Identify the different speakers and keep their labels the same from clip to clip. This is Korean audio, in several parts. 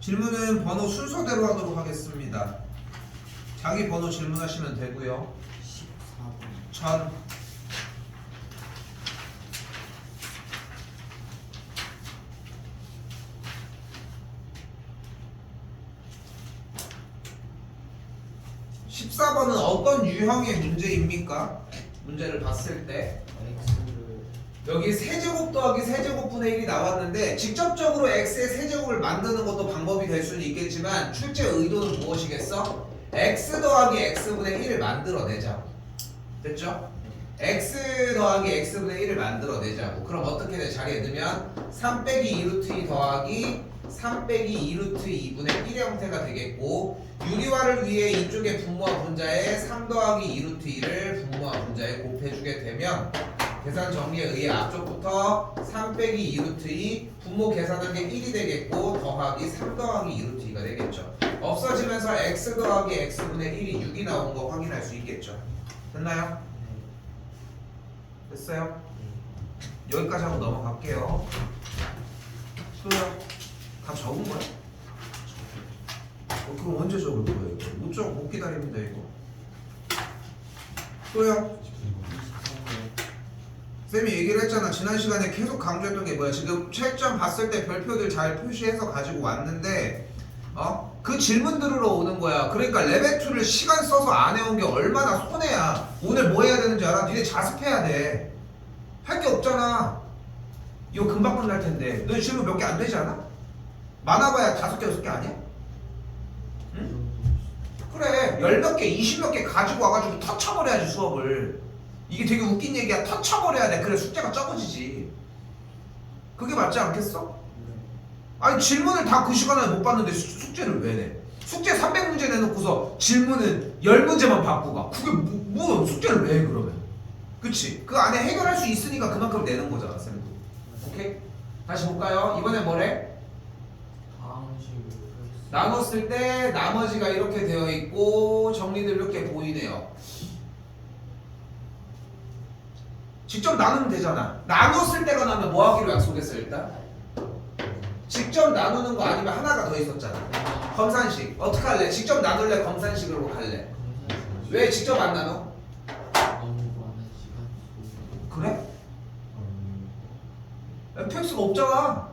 Speaker 1: 질문은 번호 순서대로 하도록 하겠습니다. 자기 번호 질문하시면 되고요.
Speaker 2: 14번.
Speaker 1: 1000 14번은 어떤 유형의 문제입니까? 문제를 봤을 때
Speaker 2: x를
Speaker 1: 여기 세제곱 더하기 세제곱분의 1이 나왔는데 직접적으로 x의 세제곱을 만드는 것도 방법이 될 수는 있겠지만 출제 의도는 무엇이겠어? x 더하기 x분의 1을 만들어내자고. 됐죠? x 더하기 x분의 1을 만들어내자고. 그럼 어떻게 돼? 자리에 넣으면 3 빼기 2루트 2 더하기 3 빼기 2루트 2분의 1의 형태가 되겠고, 유리화를 위해 이쪽에 분모와 분자에 3 더하기 2루트 2를 분모와 분자에 곱해주게 되면 계산 정리에 의해 앞쪽부터 3 빼기 2루트 2 분모 계산한 게 1이 되겠고 더하기 3 더하기 2루트 2가 되겠죠. 없어지면서 x 더하기 x분의 1이 6이 나온 거 확인할 수 있겠죠. 됐나요? 됐어요? 여기까지 하고 넘어갈게요. 또요? 다 적은 거야? 그럼 언제 적을 거야 이거? 못 기다립니다 이거. 또요? 쌤이 얘기를 했잖아. 지난 시간에 계속 강조했던 게 뭐야? 지금 채점 봤을 때 별표들 잘 표시해서 가지고 왔는데 그 질문 들으러 오는 거야. 그러니까 레벨 2를 시간 써서 안 해온 게 얼마나 손해야. 오늘 뭐 해야 되는지 알아? 니네 자습해야 돼. 할 게 없잖아. 이거 금방 끝날 텐데. 너 질문 몇 개 안 되지 않아? 많아봐야 5개 6개 아니야? 응? 그래 10몇 개 20몇 개 가지고 와가지고 터쳐버려야지 수업을. 이게 되게 웃긴 얘기야. 터쳐버려야 돼. 그래 숙제가 적어지지. 그게 맞지 않겠어? 아니 질문을 다 그 시간에 못 봤는데 숙제를 왜 내? 숙제 300문제 내놓고서 질문은 10문제만 받고 가. 그게 뭐 숙제를 왜 해 그러면? 그치? 그 안에 해결할 수 있으니까 그만큼 내는 거잖아 쌤도. 오케이? 다시 볼까요? 이번엔 뭐래? 나눴을 때 나머지가 이렇게 되어 있고 정리들 이렇게 보이네요. 직접 나누면 되잖아. 나눴을 때가 나면 뭐 하기로 약속했어 일단? 직접 나누는 거 아니면 하나가 더 있었잖아. 검산식. 어떻게 할래? 직접 나눌래? 검산식으로 갈래? 왜 직접 안 나눠? 그래? fx가 없잖아.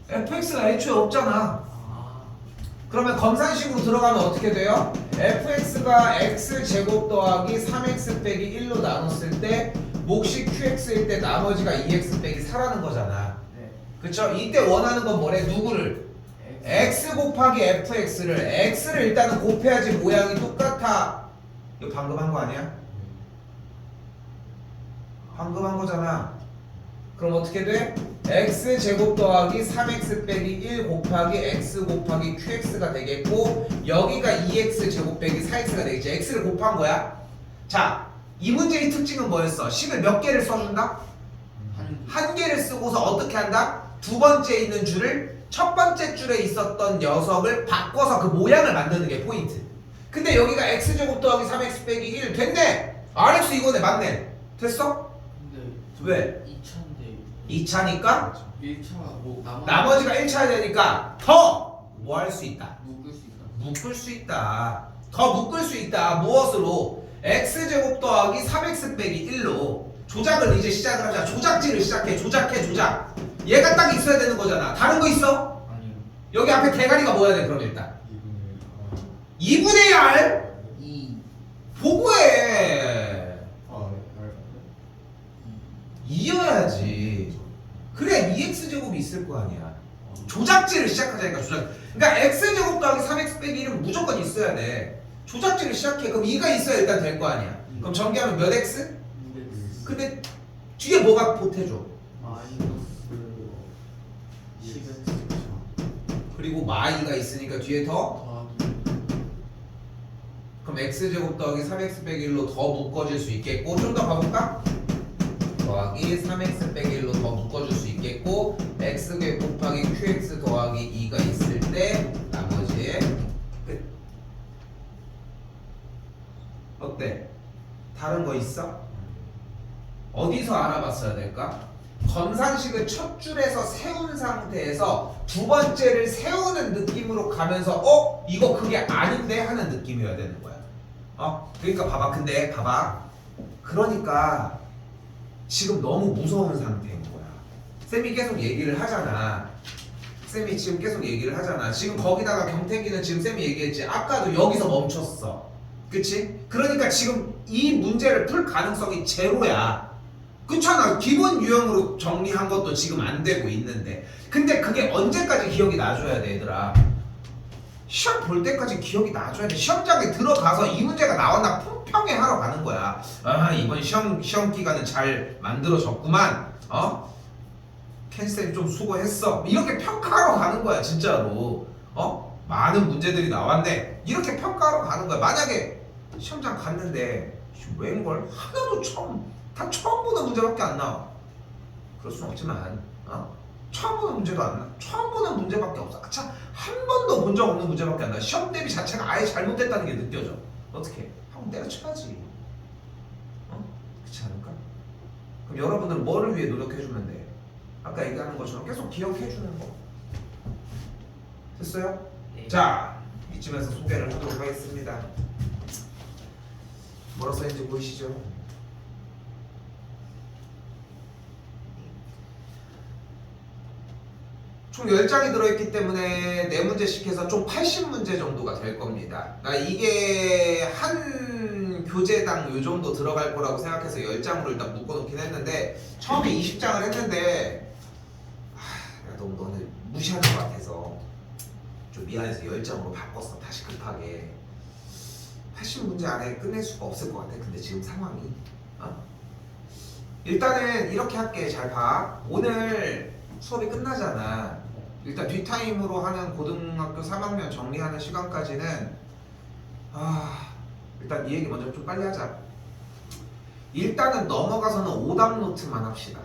Speaker 1: fx가 애초에 없잖아. 그러면 검산식으로 들어가면 어떻게 돼요? fx가 x제곱 더하기 3x 빼기 1로 나눴을 때 몫이 qx일 때 나머지가 2x 빼기 4라는 거잖아. 그쵸? 이때 원하는 건 뭐래? 누구를? x 곱하기 fx를 x를 일단은 곱해야지 모양이 똑같아. 이거 방금 한 거 아니야? 방금 한 거잖아. 그럼 어떻게 돼? x제곱 더하기 3x 빼기 1 곱하기 x 곱하기 qx가 되겠고 여기가 2x제곱 빼기 4x가 되겠지. x를 곱한 거야. 자, 이 문제의 특징은 뭐였어? 식을 몇 개를 써준다? 한 개를 쓰고서 어떻게 한다? 두 번째 있는 줄을 첫 번째 줄에 있었던 녀석을 바꿔서 그 모양을 만드는 게 포인트. 근데 여기가 x제곱 더하기 3x 빼기 1 됐네. RX 이거네. 맞네. 됐어?
Speaker 2: 근데
Speaker 1: 왜?
Speaker 2: 2차인데
Speaker 1: 2차니까
Speaker 2: 1차 뭐
Speaker 1: 나머지가 1차 되니까 더 뭐 할 수 있다?
Speaker 2: 묶을 수 있다.
Speaker 1: 묶을 수 있다. 더 묶을 수 있다. 무엇으로? x제곱 더하기 3x 빼기 1로 조작을 이제 시작을 하자. 조작질을 시작해. 조작해 조작. 얘가 딱 있어야 되는 거잖아. 다른 거 있어?
Speaker 2: 아니요.
Speaker 1: 여기 앞에 대가리가 뭐야 돼 그럼 일단? 2분의 R?
Speaker 2: 2.
Speaker 1: 보고해. 2여야지. 그래 2x제곱이 있을 거 아니야. 조작질을 시작하자니까 조작. 그러니까 x제곱 더하기 3x 빼기 1은 무조건 있어야 돼. 조작질을 시작해. 그럼 2가 있어야 일단 될 거 아니야. 그럼 전개하면 몇 x? 근데 뒤에 뭐가 보태줘?
Speaker 2: 마이너스 10x
Speaker 1: 그리고 마이가 있으니까 뒤에 더?
Speaker 2: 더하기
Speaker 1: 그럼 x제곱 더하기 3x 빼기 1로 더 묶어질 수 있겠고 좀 더 가볼까? 더하기 3x 빼기 1로 더 묶어줄 수 있겠고 x 곱하기 qx 더하기 2가 있을 때 나머지에 끝. 어때? 다른 거 있어? 어디서 알아봤어야 될까? 검산식은 첫 줄에서 세운 상태에서 두 번째를 세우는 느낌으로 가면서 이거 그게 아닌데 하는 느낌이어야 되는 거야. 그러니까 봐봐. 근데 봐봐. 그러니까 지금 너무 무서운 상태인 거야. 쌤이 계속 얘기를 하잖아. 쌤이 지금 계속 얘기를 하잖아. 지금 거기다가 경태기는 지금 쌤이 얘기했지. 아까도 여기서 멈췄어. 그치? 그러니까 지금 이 문제를 풀 가능성이 제로야. 그렇잖아. 기본 유형으로 정리한 것도 지금 안 되고 있는데. 근데 그게 언제까지 기억이 나줘야 돼, 얘들아? 시험 볼 때까지 기억이 나줘야 돼. 시험장에 들어가서 이 문제가 나왔나 품평회하러 가는 거야. 이번 시험 기간은 잘 만들어졌구만. 캔쌤 좀 수고했어. 이렇게 평가하러 가는 거야, 진짜로. 많은 문제들이 나왔네. 이렇게 평가하러 가는 거야. 만약에 시험장 갔는데 웬걸 하나도 다 처음 보는 문제밖에 안 나와. 그럴 순 없지만, 처음 보는 문제도 안 나. 처음 보는 문제밖에 없어. 한 번도 본 적 없는 문제밖에 안 나. 시험 대비 자체가 아예 잘못됐다는 게 느껴져. 어떻게? 한번 때려쳐야지. 그렇지 않을까? 그럼 여러분들은 뭐를 위해 노력해주면 돼? 아까 얘기하는 것처럼 계속 기억해주는 거. 됐어요?
Speaker 2: 네.
Speaker 1: 자, 이쯤에서 소개를 하도록 하겠습니다. 뭐라 써있는지 보이시죠? 총 10장이 들어있기 때문에 4문제씩 해서 총 80문제 정도가 될 겁니다. 이게 한 교재당 요 정도 들어갈 거라고 생각해서 10장으로 일단 묶어놓긴 했는데 처음에 20장을 했는데 내가 너무 너네 무시하는 것 같아서 좀 미안해서 10장으로 바꿨어. 다시 급하게. 80문제 안에 끝낼 수가 없을 것 같아. 근데 지금 상황이 일단은 이렇게 할게. 잘 봐. 오늘 수업이 끝나잖아. 일단 뒷타임으로 하는 고등학교 3학년 정리하는 시간까지는 일단 이 얘기 먼저 좀 빨리 하자. 일단은 넘어가서는 오답 노트만 합시다.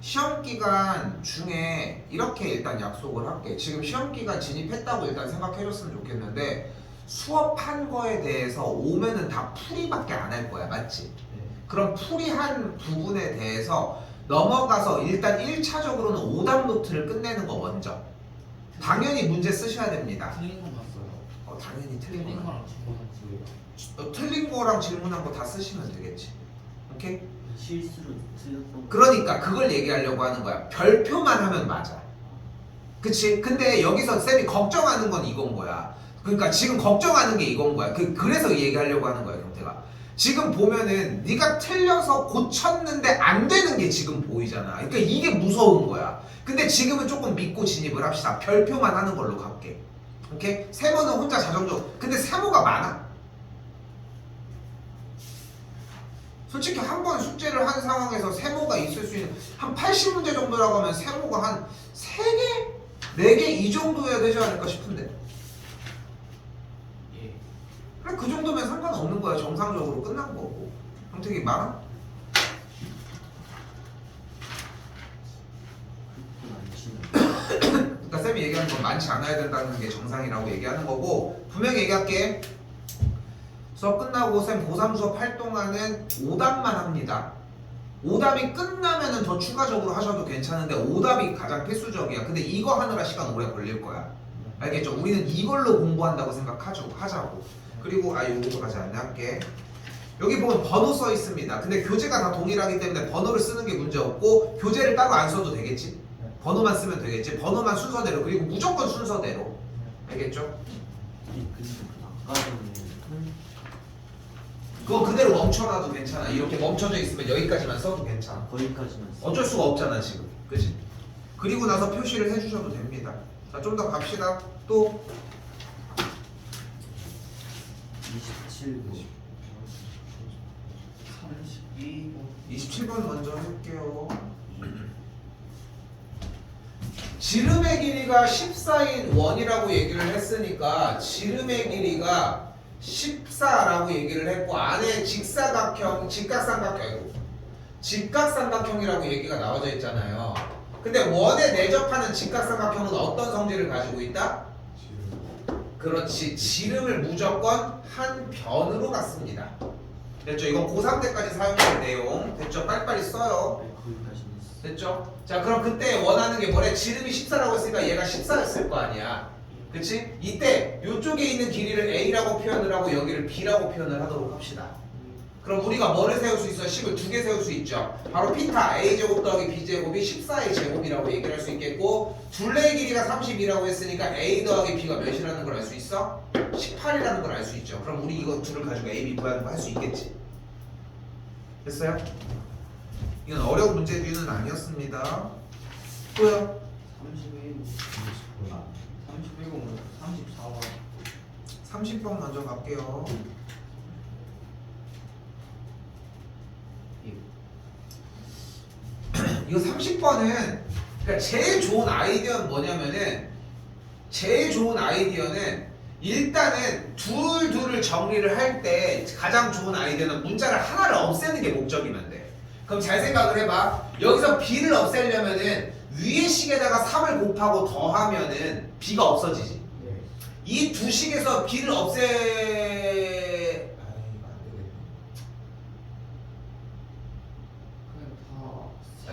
Speaker 1: 시험기간 중에 이렇게 일단 약속을 할게. 지금 시험기간 진입했다고 일단 생각해줬으면 좋겠는데 수업한 거에 대해서 오면은 다 풀이밖에 안 할 거야. 맞지?
Speaker 2: 네.
Speaker 1: 그럼 풀이한 부분에 대해서 넘어가서 일단 1차적으로는 오답 노트를 끝내는 거 먼저. 당연히 문제 쓰셔야 됩니다.
Speaker 2: 틀린 거 봤어요.
Speaker 1: 당연히 틀린
Speaker 2: 틀린
Speaker 1: 거.
Speaker 2: 거랑 질문한
Speaker 1: 틀린 거랑 질문한 거 다 쓰시면 되겠지. 오케이?
Speaker 2: 실수로 틀렸던 거.
Speaker 1: 그러니까 그걸 얘기하려고 하는 거야. 별표만 하면 맞아. 그치? 근데 여기서 쌤이 걱정하는 건 이건 거야. 그러니까 지금 걱정하는 게 이건 거야. 그래서 얘기하려고 하는 거야, 경태가. 지금 보면은 네가 틀려서 고쳤는데 안 되는 게 지금 보이잖아. 그러니까 이게 무서운 거야. 근데 지금은 조금 믿고 진입을 합시다. 별표만 하는 걸로 갈게. 오케이? 세모는 혼자 자정적. 근데 세모가 많아. 솔직히 한 번 숙제를 한 상황에서 세모가 있을 수 있는 한 80문제 정도라고 하면 세모가 한 3개? 4개 이 정도여야 되지 않을까 싶은데.
Speaker 2: 예.
Speaker 1: 그래, 그 정도면 상관없는 거야. 정상적으로 끝난 거고. 형택이 많아? 그러니까 쌤이 얘기하는 건 많지 않아야 된다는 게 정상이라고 얘기하는 거고, 분명히 얘기할게. 수업 끝나고 쌤 고3 수업 할 동안은 오답만 합니다. 오답이 끝나면은 더 추가적으로 하셔도 괜찮은데 오답이 가장 필수적이야. 근데 이거 하느라 시간 오래 걸릴 거야. 알겠죠? 우리는 이걸로 공부한다고 하자고. 그리고 요거까지 안 할게. 여기 보면 번호 써 있습니다. 근데 교재가 다 동일하기 때문에 번호를 쓰는 게 문제 없고 교재를 따로 안 써도 되겠지? 번호만 쓰면 되겠지? 번호만 순서대로. 그리고 무조건 순서대로. 알겠죠?
Speaker 2: 근데 아까 전에
Speaker 1: 그거 그대로 멈춰놔도 괜찮아. 이렇게 멈춰져 있으면 여기까지만 써도 괜찮아.
Speaker 2: 거기까지만 써.
Speaker 1: 어쩔 수가 없잖아 지금. 그치? 그리고 나서 표시를 해주셔도 됩니다. 자, 좀 더 갑시다. 또
Speaker 2: 27번 32번
Speaker 1: 27번 먼저 할게요. 지름의 길이가 14인 원이라고 얘기를 했으니까 지름의 길이가 14라고 얘기를 했고 안에 직각삼각형이라고 얘기가 나와져 있잖아요. 근데 원에 내접하는 직각삼각형은 어떤 성질을 가지고 있다? 그렇지. 지름을 무조건 한 변으로 갖습니다. 됐죠? 이건 고3 때까지 사용될 내용. 됐죠? 빨리빨리 써요.
Speaker 2: 거기까지만 써.
Speaker 1: 됐죠? 자 그럼 그때 원하는 게 뭐래? 지름이 14라고 했으니까 얘가 14였을 거 아니야. 그치? 이때 이쪽에 있는 길이를 A라고 표현을 하고 여기를 B라고 표현을 하도록 합시다. 그럼 우리가 뭐를 세울 수 있어요? 식을 두 개 세울 수 있죠. 바로 피타 A제곱 더하기 B제곱이 14의 제곱이라고 얘기를 할 수 있겠고 둘레의 길이가 30이라고 했으니까 A 더하기 B가 몇이라는 걸 알 수 있어? 18이라는 걸 알 수 있죠. 그럼 우리 이거 둘을 가지고 A, B 구하는 거 할 수 있겠지. 됐어요? 이건 어려운 문제류는 아니었습니다. 또요?
Speaker 2: 31번
Speaker 1: 30번 먼저 갈게요. 이거 30번은 그러니까 제일 좋은 아이디어는 뭐냐면은 일단은 둘을 정리를 할 때 가장 좋은 아이디어는 문자를 하나를 없애는 게 목적이면 돼. 그럼 잘 생각을 해봐. 여기서 B를 없애려면은 위의 식에다가 3을 곱하고 더하면은 B가 없어지지. 이 두 식에서 B를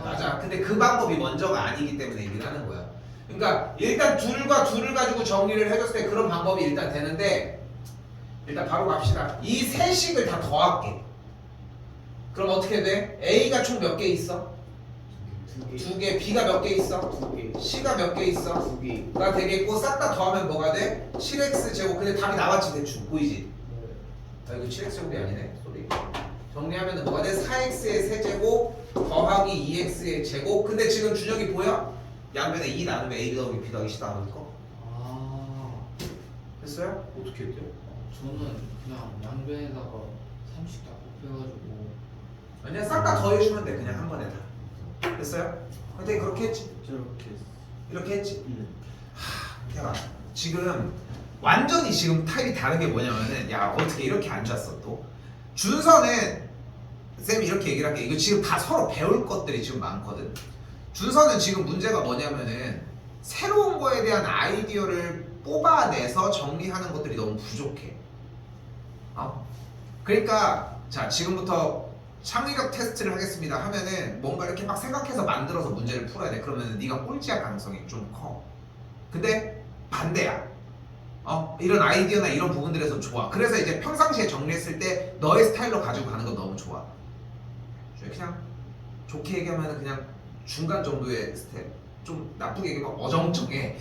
Speaker 1: 맞아. 근데 그 방법이 먼저가 아니기 때문에 얘기를 하는 거야. 그러니까 일단 둘과 둘을 가지고 정리를 해줬을 때 그런 방법이 일단 되는데 일단 바로 갑시다. 이 세 식을 다 더할게. 그럼 어떻게 돼? A가 총 몇 개 있어? 두 개. B가 몇 개 있어? C가 몇 개 있어? 가 되겠고 싹 다 더하면 뭐가 돼? 7x 제곱. 근데 답이 나왔지 대충. 보이지? 아 이거 7x 제곱이 아니네. 소리. 정리하면 뭐가 돼? 4x의 세제곱 더하기 2x의 제곱. 근데 지금 준혁이 보여? 양변에 2 나누면 A 더하기 B 더하기 C 나오는 거. 됐어요? 어떻게 했대요?
Speaker 2: 저는 그냥 양변에다가 30 다 곱해가지고
Speaker 1: 아니야 싹 다 더해주면 돼. 그냥 한 번에 다. 됐어요? 근데 그렇게 했지?
Speaker 2: 저렇게
Speaker 1: 이렇게 했지? 야 지금 완전히 지금 타입이 다른 게 뭐냐면은 야 어떻게 이렇게 앉았어 또 준서는 쌤이 이렇게 얘기를 할게. 이거 지금 다 서로 배울 것들이 지금 많거든. 준서는 지금 문제가 뭐냐면은 새로운 거에 대한 아이디어를 뽑아내서 정리하는 것들이 너무 부족해. 그러니까 자 지금부터 창의력 테스트를 하겠습니다 하면은 뭔가 이렇게 막 생각해서 만들어서 문제를 풀어야 돼. 그러면 네가 꼴찌할 가능성이 좀 커. 근데 반대야. 이런 아이디어나 이런 부분들에서 좋아. 그래서 이제 평상시에 정리했을 때 너의 스타일로 가지고 가는 건 너무 좋아. 그냥 좋게 얘기하면 그냥 중간 정도의 스텝. 좀 나쁘게 얘기하면 어정쩡해.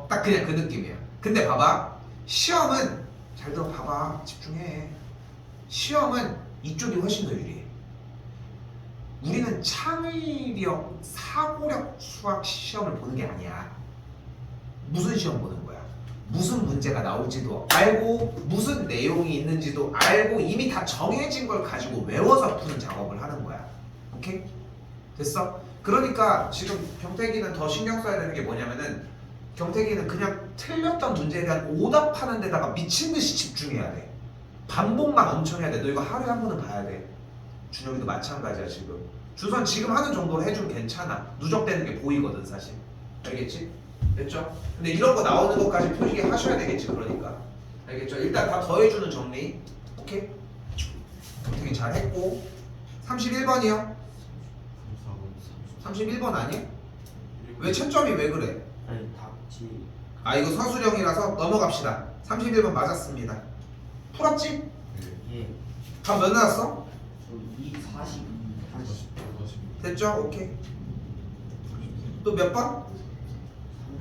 Speaker 1: 딱 그냥 그 느낌이야. 근데 봐봐. 시험은 잘 들어봐봐. 집중해. 시험은 이쪽이 훨씬 더 유리해. 우리는 창의력, 사고력 수학 시험을 보는 게 아니야. 무슨 시험 보는 거야? 무슨 문제가 나올지도 알고 무슨 내용이 있는지도 알고 이미 다 정해진 걸 가지고 외워서 푸는 작업을 하는 거야. 오케이? 됐어? 그러니까 지금 경태기는 더 신경 써야 되는 게 뭐냐면은 경태기는 그냥 틀렸던 문제에 대한 오답하는 데다가 미친 듯이 집중해야 돼. 반복만 엄청 해야 돼. 너 이거 하루에 한 번은 봐야 돼. 준혁이도 마찬가지야 지금. 준선 지금 하는 정도로 해주면 괜찮아. 누적되는 게 보이거든 사실. 알겠지? 됐죠? 근데 이런 거 나오는 것까지 표시게 하셔야 되겠지. 그러니까 알겠죠? 일단 다 더해주는 정리. 오케이? 경태기 잘 했고 31번이요? 31번 아니야? 왜 채점이 왜 그래?
Speaker 2: 아니 답지
Speaker 1: 이거 서술형이라서 넘어갑시다. 31번 맞았습니다. 풀었지?
Speaker 2: 예.
Speaker 1: 답 몇 나왔어?
Speaker 2: 저 2, 40
Speaker 1: 됐죠? 오케이. 또 몇 번?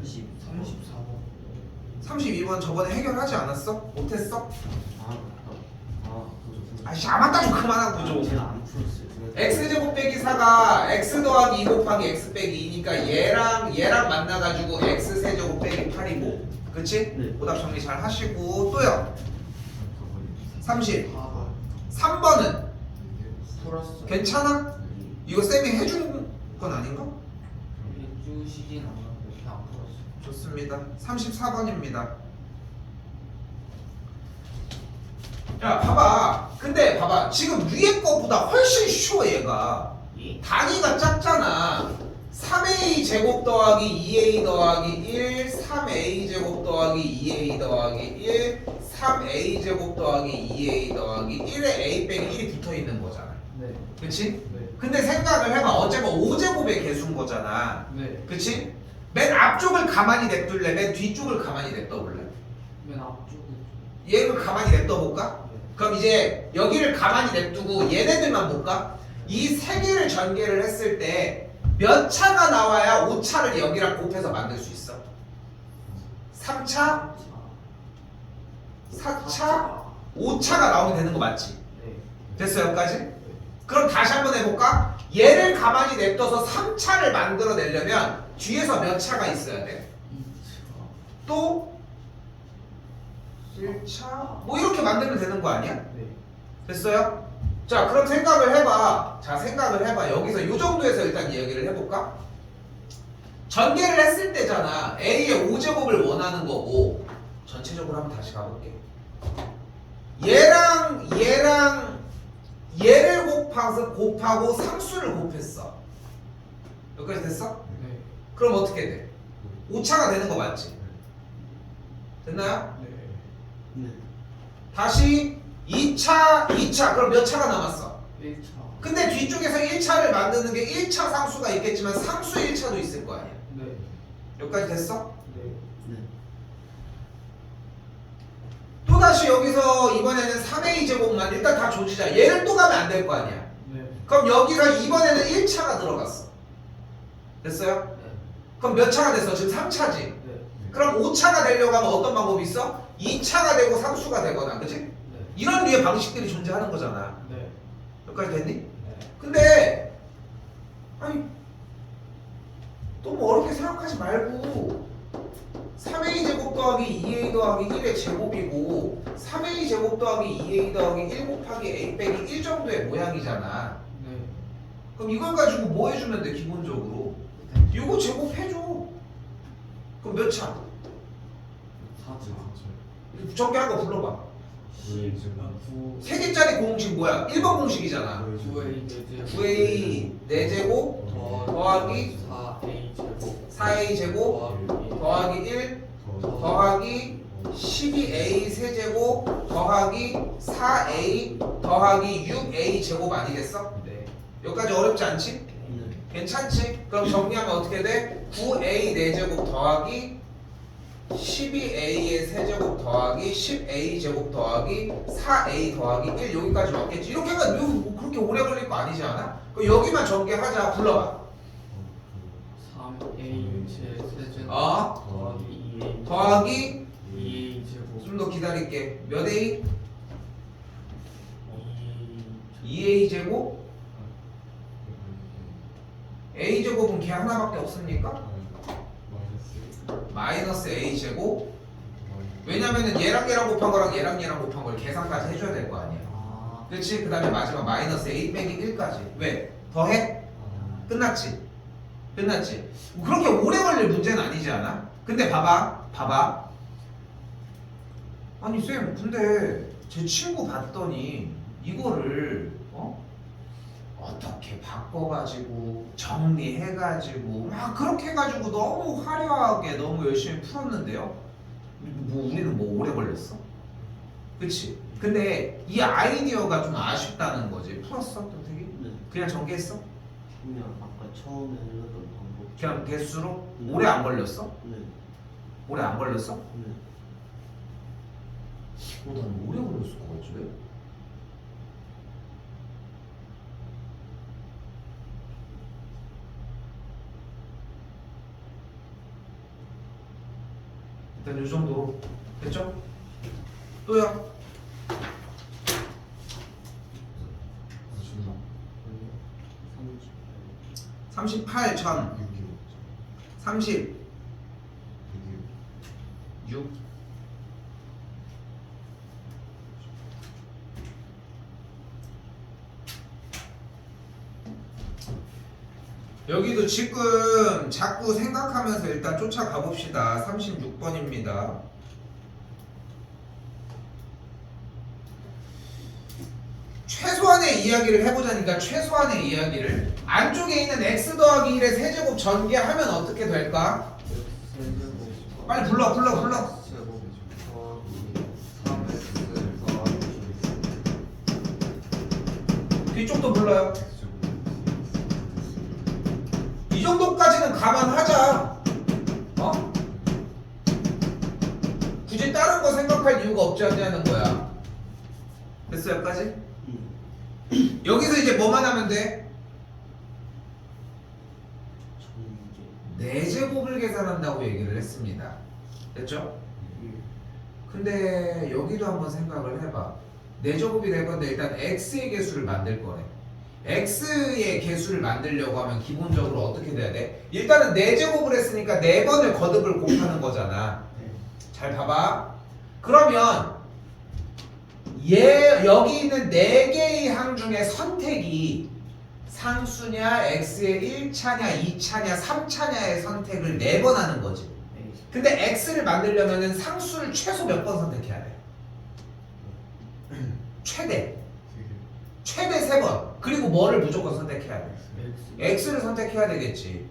Speaker 2: 34번
Speaker 1: 32번 저번에 해결하지 않았어? 못했어?
Speaker 2: 그죠.
Speaker 1: 아맞다 좀 그만하고 좀.
Speaker 2: 제가 안 풀었어요.
Speaker 1: x제곱 빼기 4가 x 더하기 2 곱하기 x 빼기 2니까 얘랑 만나가지고 x 세제곱 빼기 8이고 그치?
Speaker 2: 네.
Speaker 1: 오답 정리 잘 하시고 또요 30
Speaker 2: 4번
Speaker 1: 3번은
Speaker 2: 풀었어요.
Speaker 1: 괜찮아? 이거 쌤이 해준 건 아닌가?
Speaker 2: 해주시진 않았는데 그냥 안 풀었어요.
Speaker 1: 좋습니다. 34번입니다. 야 봐봐. 근데 봐봐. 지금 위에 거보다 훨씬 쉬워 얘가.
Speaker 2: 예?
Speaker 1: 단위가 작잖아. 3a 제곱 더하기 2a 더하기 1 3a 제곱 더하기 2a 더하기 1 3a 제곱 더하기 2a 더하기 1에 a 빼기 1이 붙어있는 거잖아.
Speaker 2: 네.
Speaker 1: 그치?
Speaker 2: 네.
Speaker 1: 근데 생각을 해봐. 어쨌건 5제곱의 개수인 거잖아.
Speaker 2: 네.
Speaker 1: 그치? 맨 앞쪽을 가만히 냅둘래? 맨 뒤쪽을 가만히 냅둬볼래?
Speaker 2: 맨 앞쪽은.
Speaker 1: 얘를 가만히 냅둬볼까?
Speaker 2: 네.
Speaker 1: 그럼 이제 여기를 가만히 냅두고 얘네들만 볼까? 이 세 개를 전개를 했을 때 몇 차가 나와야 5차를 여기랑 곱해서 만들 수 있어? 3차? 4차? 5차가 나오면 되는 거 맞지?
Speaker 2: 네.
Speaker 1: 됐어 여기까지? 그럼 다시 한번 해볼까? 얘를 가만히 냅둬서 3차를 만들어내려면 뒤에서 몇 차가 있어야 돼?
Speaker 2: 2차.
Speaker 1: 또 1차? 뭐 이렇게 만들면 되는 거 아니야?
Speaker 2: 네.
Speaker 1: 됐어요? 자 그럼 생각을 해봐. 자 생각을 해봐. 여기서 이 정도에서 일단 이야기를 해볼까? 전개를 했을 때잖아. A의 5제곱을 원하는 거고 전체적으로 한번 다시 가볼게. 얘랑 얘를 곱하고 상수를 곱했어. 여기까지 됐어?
Speaker 2: 네.
Speaker 1: 그럼 어떻게 돼? 5차가 되는 거 맞지? 됐나요?
Speaker 2: 네.
Speaker 3: 네.
Speaker 1: 다시 2차 그럼 몇 차가 남았어?
Speaker 2: 1차.
Speaker 1: 근데 뒤쪽에서 1차를 만드는 게 1차 상수가 있겠지만 상수 1차도 있을 거 아니야.
Speaker 2: 네.
Speaker 1: 여기까지 됐어?
Speaker 2: 네.
Speaker 3: 네.
Speaker 1: 또다시 여기서 이번에는 3a 제곱만 일단 다 조지자. 얘를 또 가면 안 될 거 아니야.
Speaker 2: 네.
Speaker 1: 그럼 여기서 이번에는 1차가 들어갔어. 됐어요?
Speaker 2: 네.
Speaker 1: 그럼 몇 차가 됐어? 지금 3차지.
Speaker 2: 네.
Speaker 1: 그럼 5차가 되려고 하면 어떤 방법이 있어? 2차가 되고 상수가 되거나, 그치?
Speaker 2: 네.
Speaker 1: 이런 류의 방식들이 존재하는 거잖아.
Speaker 2: 네.
Speaker 1: 여기까지 됐니?
Speaker 2: 네.
Speaker 1: 근데 아니 또 뭐 어렵게 생각하지 말고 3a 제곱 더하기 2a 더하기 1의 제곱이고 3a 제곱 더하기 2a 더하기 1 곱하기 a 빼기 1 정도의 모양이잖아.
Speaker 2: 네.
Speaker 1: 그럼 이걸 가지고 뭐 해주면 돼 기본적으로? 이거 제곱해줘. 그럼 몇 차?
Speaker 2: 4차.
Speaker 1: 전개한 거 불러봐.
Speaker 2: 9.
Speaker 1: 세 개짜리 공식 뭐야? 1번 공식이잖아.
Speaker 2: 9A 4제곱.
Speaker 1: 9a 4제곱 더하기
Speaker 2: 4A 제곱.
Speaker 1: 4a 제곱 더하기 1 더하기 12a 세제곱 더하기 4a 더하기 6a 제곱 아니겠어?
Speaker 2: 네.
Speaker 1: 여기까지 어렵지 않지?
Speaker 3: 네.
Speaker 1: 괜찮지? 그럼 정리하면 어떻게 돼? 9a 4제곱 더하기 12a의 세제곱 더하기 10a 제곱 더하기 4a 더하기 1 여기까지 맞겠지? 이렇게 해가 뭐 그렇게 오래 걸릴 거 아니지 않아? 그럼 여기만 전개하자. 불러봐.
Speaker 2: 3A 세제곱
Speaker 1: 어?
Speaker 2: 더하기 2A
Speaker 1: 더하기
Speaker 2: 2A 제곱.
Speaker 1: 좀 더 기다릴게. 몇 a?
Speaker 2: 2A
Speaker 1: 2a 제곱? a 제곱은 걔 하나밖에 없습니까? 마이너스 a 제곱? 왜냐면은 얘랑 얘랑 곱한 거랑 얘랑 얘랑 곱한 걸 계산까지 해줘야 될 거 아니야.
Speaker 2: 아.
Speaker 1: 그렇지? 그 다음에 마지막 마이너스 a 빼기 1까지. 왜? 더해? 끝났지? 끝났지? 그렇게 오래 걸릴 문제는 아니지 않아? 근데 봐봐. 아니 쌤 근데 제 친구 봤더니 이거를 어떻게 바꿔가지고 정리해가지고 막 그렇게 해가지고 너무 화려하게 너무 열심히 풀었는데요? 뭐 우리는 뭐 오래 걸렸어? 그치? 근데 이 아이디어가 좀 아쉽다는 거지. 풀었어? 동생이?
Speaker 3: 네.
Speaker 1: 그냥 전개했어?
Speaker 3: 그냥 아까 처음에 했던 방법.
Speaker 1: 그냥 개수로? 오래 안 걸렸어?
Speaker 3: 네.
Speaker 1: 오래 안 걸렸어?
Speaker 3: 네.
Speaker 1: 난 오래 걸렸을 것 같지 왜? 일단 이 정도로 됐죠? 또요? 38 전 36 여기도 지금 자꾸 생각하면서 일단 쫓아가 봅시다. 36번입니다. 최소한의 이야기를 해보자니까 최소한의 이야기를 안쪽에 있는 x 더하기 1의 세제곱 전개하면 어떻게 될까?
Speaker 2: 세제곱.
Speaker 1: 빨리 불러.
Speaker 2: 제곱 더하기 3x 더하기
Speaker 1: 뒤쪽도 불러요. 정도까지는 감안하자. 어? 굳이 다른 거 생각할 이유가 없지 않냐는 거야. 됐어 여기까지? 여기서 이제 뭐만 하면 돼?
Speaker 3: 전개
Speaker 1: 4제곱을 계산한다고 얘기를 했습니다. 됐죠? 근데 여기도 한번 생각을 해봐. 4제곱이 될 건데 일단 x의 개수를 만들 거래. x의 개수를 만들려고 하면 기본적으로 어떻게 돼야 돼? 일단은 4제곱을 했으니까 4번을 거듭을 곱하는 거잖아. 잘 봐봐. 그러면 여기 있는 4개의 항 중에 선택이 상수냐, x의 1차냐, 2차냐, 3차냐의 선택을 4번 하는 거지. 근데 x를 만들려면 상수를 최소 몇 번 선택해야 돼? 최대 3번. 그리고 뭐를 무조건 선택해야 돼? x를 선택해야 되겠지.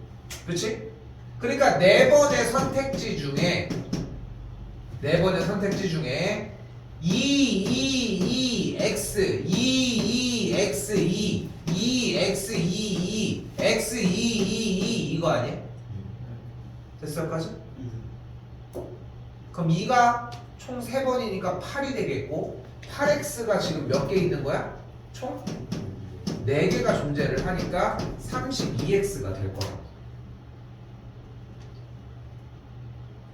Speaker 1: 그렇지? 그러니까 4번의 선택지 중에 2x 2x2 2x22 x222 이거 아니야? 됐어 여기까지? 그럼 2가 총 3번이니까 8이 되겠고 8x가 지금 몇 개 있는 거야? 총 4개가 존재를 하니까 32x가 될 거야.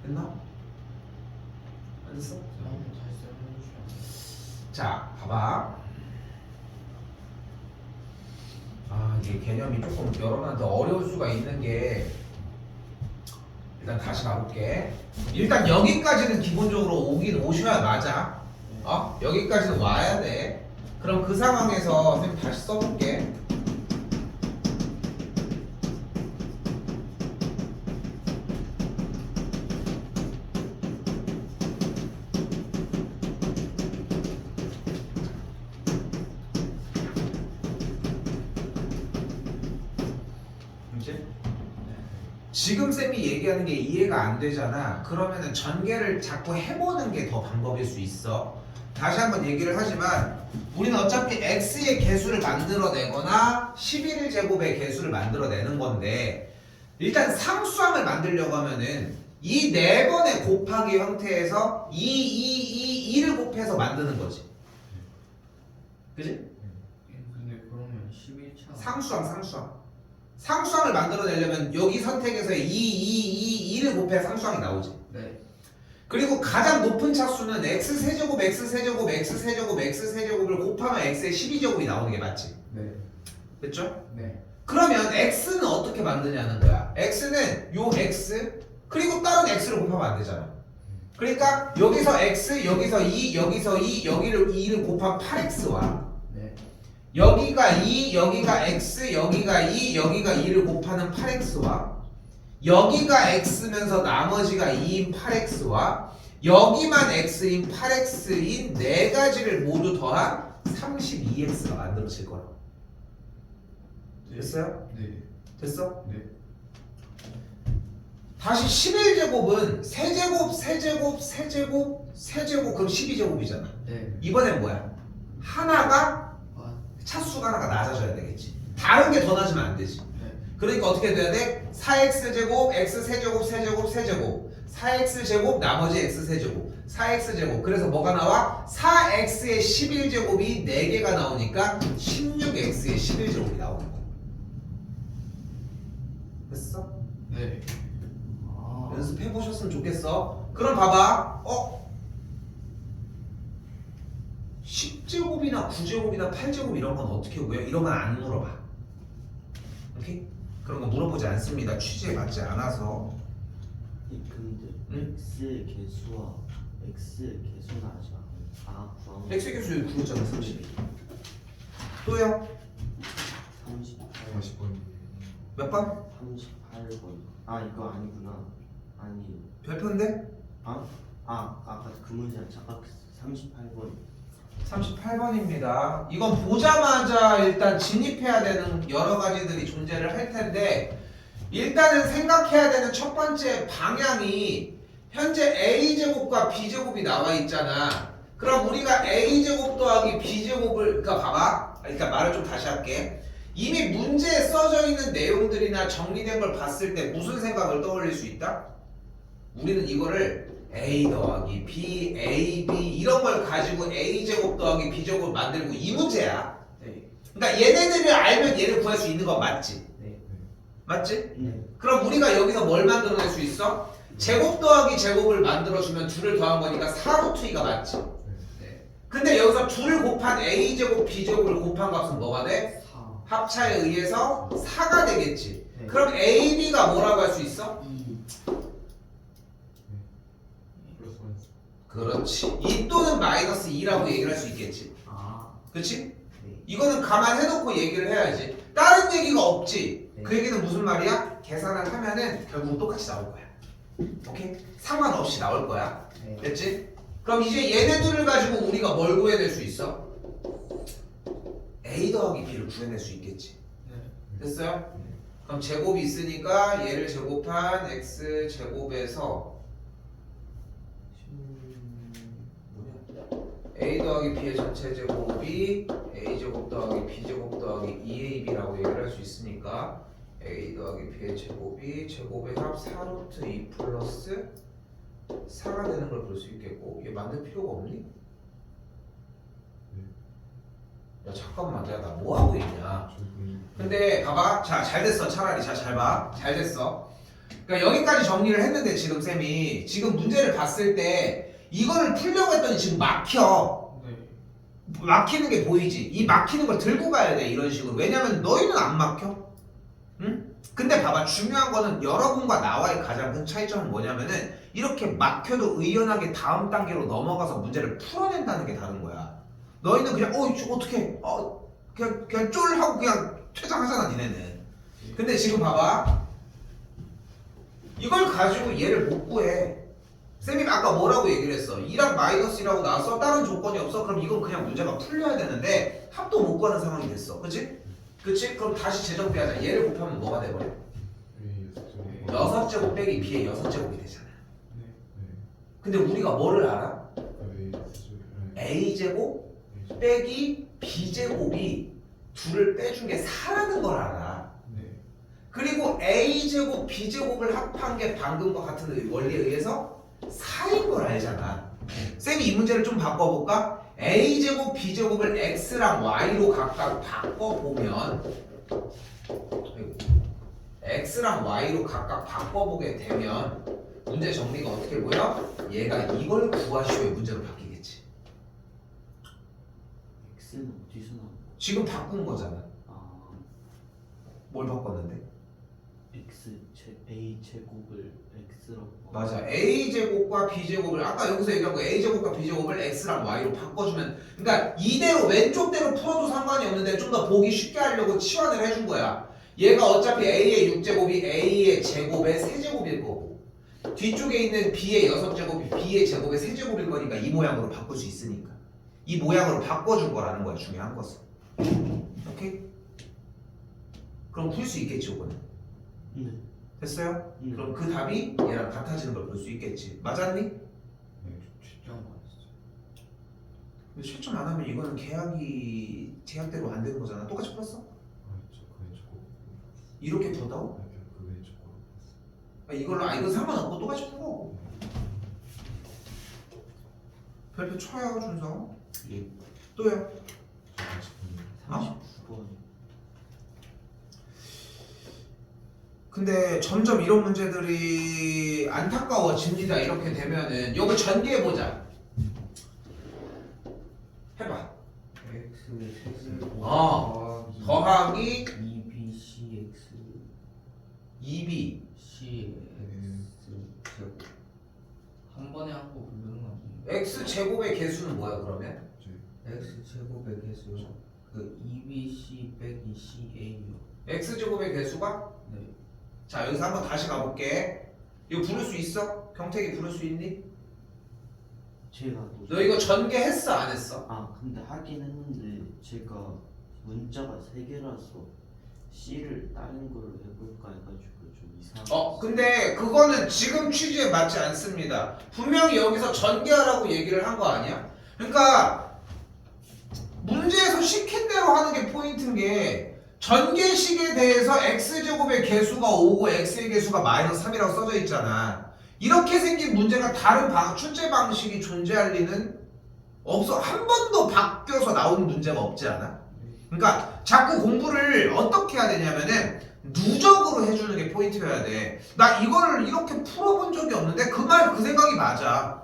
Speaker 1: 됐나? 안 됐어? 자, 봐봐. 아, 이게 개념이 조금 여러분한테 어려울 수가 있는 게 일단 다시 가볼게. 일단 여기까지는 기본적으로 오긴 오셔야 맞아. 여기까지는 와야 돼. 그럼 그 상황에서 선생님 다시 써볼게. 지금 쌤이 얘기하는 게 이해가 안 되잖아. 그러면은 전개를 자꾸 해보는 게 더 방법일 수 있어. 다시 한번 얘기를 하지만 우리는 어차피 x의 개수를 만들어내거나 11제곱의 개수를 만들어내는 건데 일단 상수항을 만들려고 하면은 이 4번의 곱하기 형태에서 2를 곱해서 만드는 거지. 그지?
Speaker 2: 근데 그러면 11차
Speaker 1: 상수항을 만들어내려면 여기 선택에서 2를 곱해야 상수항이 나오지.
Speaker 2: 네.
Speaker 1: 그리고 가장 높은 차수는 x세제곱, x세제곱, x세제곱, x세제곱을 곱하면 x의 12제곱이 나오는 게 맞지.
Speaker 2: 네.
Speaker 1: 됐죠?
Speaker 2: 네.
Speaker 1: 그러면 x는 어떻게 만드냐는 거야. x는 요 x 그리고 다른 x를 곱하면 안 되잖아. 그러니까 여기서 x, 여기서 2, 여기서 2, 여기를 2를 곱하면 8x와
Speaker 2: 네.
Speaker 1: 여기가 2, 여기가 x, 여기가 2, 여기가 2를 곱하는 8x와 여기가 x면서 나머지가 2인 8x와 여기만 x인 8x인 4가지를 모두 더한 32x가 만들어질 거라고. 됐어요?
Speaker 2: 네.
Speaker 1: 됐어?
Speaker 2: 네.
Speaker 1: 다시 11제곱은 세제곱, 세제곱, 세제곱, 세제곱 그럼 12제곱이잖아.
Speaker 2: 네.
Speaker 1: 이번엔 뭐야? 하나가 차수가 하나가 낮아져야 되겠지. 다른 게 더 낮으면 안 되지. 그러니까 어떻게 돼야 돼? 4x제곱, x세제곱, 세제곱, 세제곱 4x제곱, 나머지 x세제곱 4x제곱. 그래서 뭐가 나와? 4x의 11제곱이 4개가 나오니까 16x의 11제곱이 나오는 거. 됐어?
Speaker 2: 네.
Speaker 1: 연습해보셨으면 좋겠어. 그럼 봐봐. 10제곱이나 9제곱이나 8제곱 이런 건 어떻게 구해요? 이런 건 안 물어봐. 오케이? 그런 거 물어보지 않습니다. 취지에 맞지 않아서.
Speaker 3: 근데
Speaker 1: 응?
Speaker 3: x의 개수와 x의 개수는 아직 구한 거.
Speaker 1: x의 개수 여기 구했잖아. 32. 또요?
Speaker 3: 38.
Speaker 2: 40번.
Speaker 1: 몇 번?
Speaker 3: 38번. 아 이거 아니구나. 아니.
Speaker 1: 별표인데?
Speaker 3: 아까 그 문제는 착각했어. 38번.
Speaker 1: 38번입니다. 이건 보자마자 일단 진입해야 되는 여러 가지들이 존재를 할 텐데 일단은 생각해야 되는 첫 번째 방향이 현재 a제곱과 b제곱이 나와 있잖아. 그럼 우리가 a제곱 더하기 b제곱을 그러니까 봐봐. 일단 말을 좀 다시 할게. 이미 문제에 써져 있는 내용들이나 정리된 걸 봤을 때 무슨 생각을 떠올릴 수 있다? 우리는 이거를 a 더하기 b, a, b 이런 걸 가지고 a제곱 더하기 b제곱 만들고 이 문제야.
Speaker 2: 네.
Speaker 1: 그러니까 얘네들을 알면 얘를 구할 수 있는 건 맞지?
Speaker 2: 네.
Speaker 1: 맞지?
Speaker 3: 네.
Speaker 1: 그럼 우리가 여기서 뭘 만들어낼 수 있어? 제곱 더하기 제곱을 만들어주면 둘을 더한 거니까 4루트 2가 맞지?
Speaker 2: 네.
Speaker 1: 근데 여기서 둘을 곱한 a제곱 b제곱을 곱한 값은 뭐가 돼?
Speaker 2: 4.
Speaker 1: 합차에 의해서 4가 되겠지.
Speaker 2: 네.
Speaker 1: 그럼 a, b가 뭐라고 할 수 있어?
Speaker 2: 2.
Speaker 4: 플러스 마이너스.
Speaker 1: 그렇지. 2 또는 마이너스 2라고 얘기를 할 수 있겠지.
Speaker 2: 아.
Speaker 1: 그렇지?
Speaker 2: 네.
Speaker 1: 이거는 감안해놓고 얘기를 해야지. 다른 얘기가 없지.
Speaker 2: 네.
Speaker 1: 그 얘기는 무슨 말이야? 계산을 하면은 결국 똑같이 나올 거야. 오케이? 상관없이 나올 거야.
Speaker 2: 네.
Speaker 1: 됐지? 그럼 이제 얘네들을 가지고 우리가 뭘 구해낼 수 있어? a 더하기 b를 구해낼 수 있겠지.
Speaker 2: 네.
Speaker 1: 됐어요? 그럼 제곱이 있으니까 얘를 제곱한 x 제곱에서 뭐냐? a 더하기 b의 전체 제곱이 a 제곱 더하기 b 제곱 더하기 2ab라고 얘기를 할 수 있으니까 a 더하기 b의 제곱이 제곱의 합 4루트 2 플러스 4가 되는 걸 볼 수 있겠고 얘 만들 필요가 없니? 야 잠깐만 야 나 뭐하고 있냐 근데 봐봐 자 잘됐어 차라리 잘 봐 잘됐어 그러니까 여기까지 정리를 했는데 지금 쌤이 지금 문제를 봤을 때 이거를 풀려고 했더니 지금 막혀
Speaker 2: 네.
Speaker 1: 막히는 게 보이지 이 막히는 걸 들고 가야 돼 이런 식으로 왜냐면 너희는 안 막혀 응? 근데 봐봐 중요한 거는 여러분과 나와의 가장 큰 차이점은 뭐냐면은 이렇게 막혀도 의연하게 다음 단계로 넘어가서 문제를 풀어낸다는 게 다른 거야 너희는 그냥 이거 어떻게 그냥 쫄 하고 그냥 퇴장하잖아 니네는 근데 지금 봐봐 이걸 가지고 얘를 못 구해 쌤이 아까 뭐라고 얘기를 했어 2랑 마이너스 1라고 나왔어 다른 조건이 없어 그럼 이건 그냥 문제가 풀려야 되는데 합도 못 구하는 상황이 됐어 그치? 그치? 그럼 다시 재정비하자 얘를 곱하면 뭐가 돼버려? 6제곱 빼기 b의 6제곱이 되잖아 근데 우리가 뭐를 알아? a제곱 빼기 b제곱이 둘을 빼준 게 4라는 걸 알아 그리고 a제곱 b제곱을 합한 게 방금과 같은 원리에 의해서 4인 걸 알잖아 쌤이 이 문제를 좀 바꿔볼까? a제곱 b제곱을 x랑 y로 각각 바꿔보면 x랑 y로 각각 바꿔보게 되면 문제 정리가 어떻게 보여? 얘가 이걸 구하시오의 문제로 바뀌겠지
Speaker 3: x는 어디서 나온 거야?
Speaker 1: 지금 바꾼 거잖아
Speaker 3: 아,
Speaker 1: 뭘 바꿨는데?
Speaker 3: a 제곱을 x라고.
Speaker 1: 맞아 a제곱과 b제곱을 아까 여기서 얘기한 거 a제곱과 b제곱을 x랑 y로 바꿔주면 그러니까 이대로 왼쪽대로 풀어도 상관이 없는데 좀 더 보기 쉽게 하려고 치환을 해준 거야 얘가 어차피 a의 6제곱이 a의 제곱의 세제곱일 거고 뒤쪽에 있는 b의 6제곱이 b의 제곱의 세제곱일 거니까 이 모양으로 바꿀 수 있으니까 이 모양으로 바꿔준 거라는 거야 중요한 것은 오케이? 그럼 풀 수 있겠지 이거는
Speaker 3: 네.
Speaker 1: 됐어요?
Speaker 3: 네.
Speaker 1: 그럼 그 답이 얘랑 같아지는 걸 볼 수 있겠지 맞았니?
Speaker 2: 최종 맞았어.
Speaker 1: 근데 실점 안 하면 이거는 계약이 제약대로 안 되는 거잖아 똑같이 풀었어? 이렇게 풀었다고? 이걸로 이건 상관없고 똑같이 풀어 별표 쳐요 준성
Speaker 3: 예.
Speaker 1: 또요
Speaker 3: 39번.
Speaker 1: 근데 점점 이런 문제들이 안타까워집니다 이렇게 되면은 여기 전개해보자 해봐
Speaker 2: x의 세제곱
Speaker 1: 더하기
Speaker 2: 2bcx
Speaker 1: 2b
Speaker 2: cx 제곱 한 번에 한 거 부르는 거 아니에요?
Speaker 1: x 제곱의 개수는 뭐야 그러면?
Speaker 2: x 제곱의 개수요. 그 2bc 빼기 ca요.
Speaker 1: x 제곱의 개수가?
Speaker 2: 네.
Speaker 1: 자 여기서 한번 다시 가볼게 이거 부를 수 있어? 경택이 부를 수 있니?
Speaker 3: 제가
Speaker 1: 너 이거 전개했어 안 했어?
Speaker 3: 근데 하긴 했는데 제가 문자가 3개라서 C를 다른 걸로 해볼까 해가지고 좀 이상해.
Speaker 1: 근데 그거는 지금 취지에 맞지 않습니다 분명히 여기서 전개하라고 얘기를 한 거 아니야? 그러니까 문제에서 시킨 대로 하는 게 포인트인 게 전개식에 대해서 x제곱의 개수가 5고 x의 개수가 마이너스 3이라고 써져 있잖아. 이렇게 생긴 문제가 다른 출제 방식이 존재할 리는 없어. 한 번도 바뀌어서 나온 문제가 없지 않아? 그러니까 자꾸 공부를 어떻게 해야 되냐면은 누적으로 해주는 게 포인트여야 돼. 나 이걸 이렇게 풀어본 적이 없는데 그 생각이 맞아.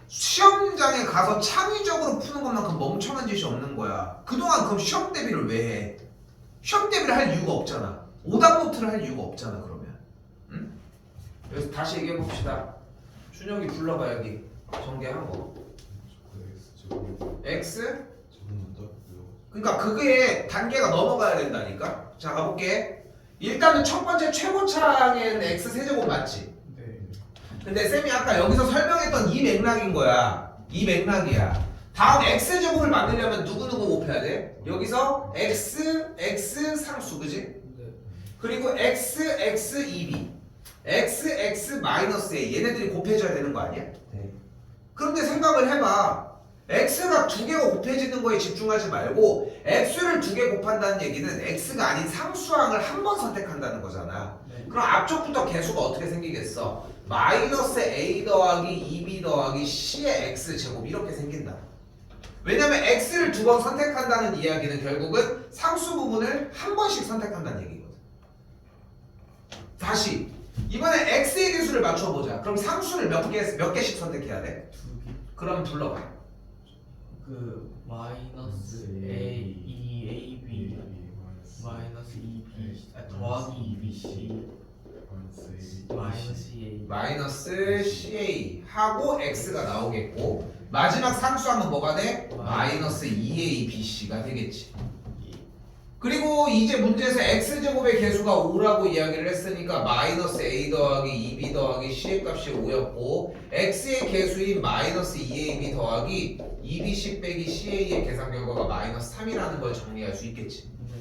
Speaker 1: 시험장에 가서 창의적으로 푸는 것만큼 멍청한 짓이 없는 거야. 그동안 그럼 시험 대비를 왜 해? 시험 대비를 할 이유가 없잖아. 오답 노트를 할 이유가 없잖아 그러면. 응? 그래서 다시 얘기해 봅시다. 준혁이 불러봐 여기 전개한 거. x 그러니까 그게 단계가 넘어가야 된다니까. 자 가볼게. 일단은 첫 번째 최고차항에는 x 세제곱 맞지?
Speaker 2: 네.
Speaker 1: 근데 쌤이 아까 여기서 설명했던 이 맥락인 거야. 이 맥락이야. 다음 x제곱을 만들려면 누구누구 곱해야 돼? 여기서 x 상수 그지?
Speaker 2: 네.
Speaker 1: 그리고 x 2b x 마이너스 a 얘네들이 곱해져야 되는 거 아니야?
Speaker 2: 네.
Speaker 1: 그런데 생각을 해봐. x가 두 개가 곱해지는 거에 집중하지 말고 x를 두 개 곱한다는 얘기는 x가 아닌 상수항을 한 번 선택한다는 거잖아.
Speaker 2: 네.
Speaker 1: 그럼 앞쪽부터 개수가 어떻게 생기겠어? 마이너스 a 더하기 2b 더하기 c의 x 제곱 이렇게 생긴다. 왜냐면 x를 두 번 선택한다는 이야기는 결국은 상수 부분을 한 번씩 선택한다는 얘기거든. 다시 이번에 x의 개수를 맞춰보자. 그럼 상수를 몇 개씩 선택해야 돼?
Speaker 2: 2개.
Speaker 1: 그럼 불러봐.
Speaker 2: 그 마이너스 a 2ab 마이너스 2b 더하기 2bc 마이너스 a
Speaker 1: 마이너스 CA 하고 X가 나오겠고 마지막 상수항은 뭐가 돼? 마이너스 2A, BC가 되겠지. 그리고 이제 문제에서 X제곱의 개수가 5라고 이야기를 했으니까 마이너스 A 더하기 2B 더하기 C의 값이 5였고 X의 개수인 마이너스 2AB 더하기 2BC 빼기 CA의 계산 결과가 마이너스 3이라는 걸 정리할 수 있겠지.
Speaker 2: 네.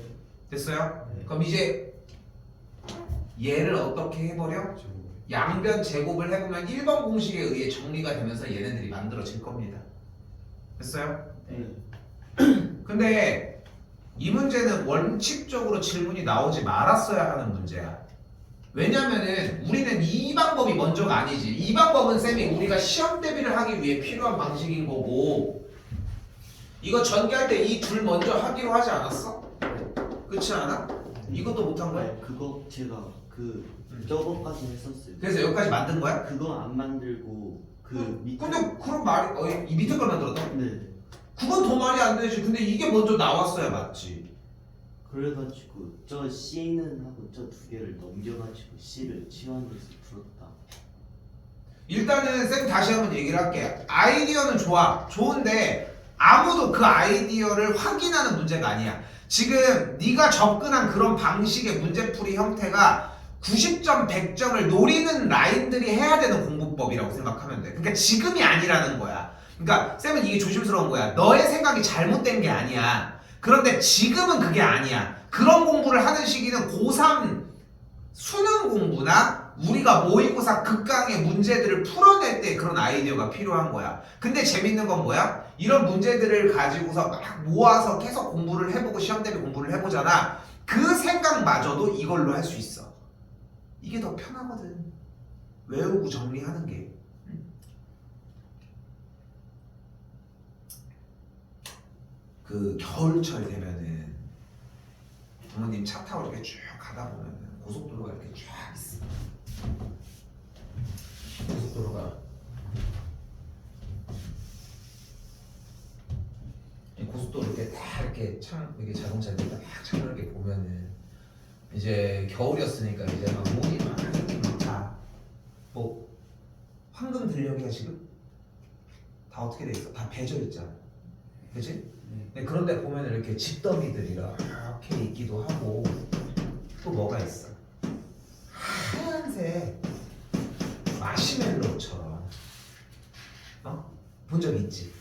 Speaker 1: 됐어요?
Speaker 2: 네.
Speaker 1: 그럼 이제 얘를 어떻게 해버려? 양변 제곱을 해보면 1번 공식에 의해 정리가 되면서 얘네들이 만들어질 겁니다. 됐어요?
Speaker 3: 네.
Speaker 1: 근데 이 문제는 원칙적으로 질문이 나오지 말았어야 하는 문제야. 왜냐면은 우리는 이 방법이 먼저가 아니지. 이 방법은 쌤이 우리가 시험 대비를 하기 위해 필요한 방식인 거고 이거 전개할 때 이 둘 먼저 하기로 하지 않았어? 그렇지 않아? 이것도 못한 거야?
Speaker 3: 네, 그거 제가 저거까지 했었어요.
Speaker 1: 그래서 여기까지 만든 거야?
Speaker 3: 그거 안 만들고 그 밑에
Speaker 1: 근데 그런 말이 이 밑에 걸 만들었다?
Speaker 3: 네.
Speaker 1: 그건 더 말이 안 되지. 근데 이게 먼저 나왔어야 맞지.
Speaker 3: 그래가지고 저 C는 하고 저 두 개를 넘겨가지고 C를 치환해서 풀었다.
Speaker 1: 일단은 쌤 다시 한번 얘기를 할게. 아이디어는 좋아. 좋은데 아무도 그 아이디어를 확인하는 문제가 아니야. 지금 네가 접근한 그런 방식의 문제풀이 형태가 90점, 100점을 노리는 라인들이 해야 되는 공부법이라고 생각하면 돼. 그러니까 지금이 아니라는 거야. 그러니까 쌤은 이게 조심스러운 거야. 너의 생각이 잘못된 게 아니야. 그런데 지금은 그게 아니야. 그런 공부를 하는 시기는 고3 수능 공부나 우리가 모의고사 극강의 문제들을 풀어낼 때 그런 아이디어가 필요한 거야. 근데 재밌는 건 뭐야? 이런 문제들을 가지고서 막 모아서 계속 공부를 해보고 시험 대비 공부를 해보잖아. 그 생각마저도 이걸로 할 수 있어. 이게 더 편하거든. 외우고 정리하는 게. 그 겨울철 되면은 부모님 차 타고 이렇게 쭉 가다 보면은 고속도로가 이렇게 쫙 있어. 고속도로가 이 고속도로 이렇게 딱 이렇게 이렇게 자동차들 딱 차를 이렇게 보면은 이제 겨울이었으니까 이제 막 눈이 막 이렇게 많다. 뭐 황금 들녘이야 지금? 다 어떻게 돼 있어? 다 배져 있잖아. 그치? 네, 그런데 보면 이렇게 집더미들이 이렇게 있기도 하고 또 뭐가 있어? 하얀색 마시멜로처럼 본 적 있지?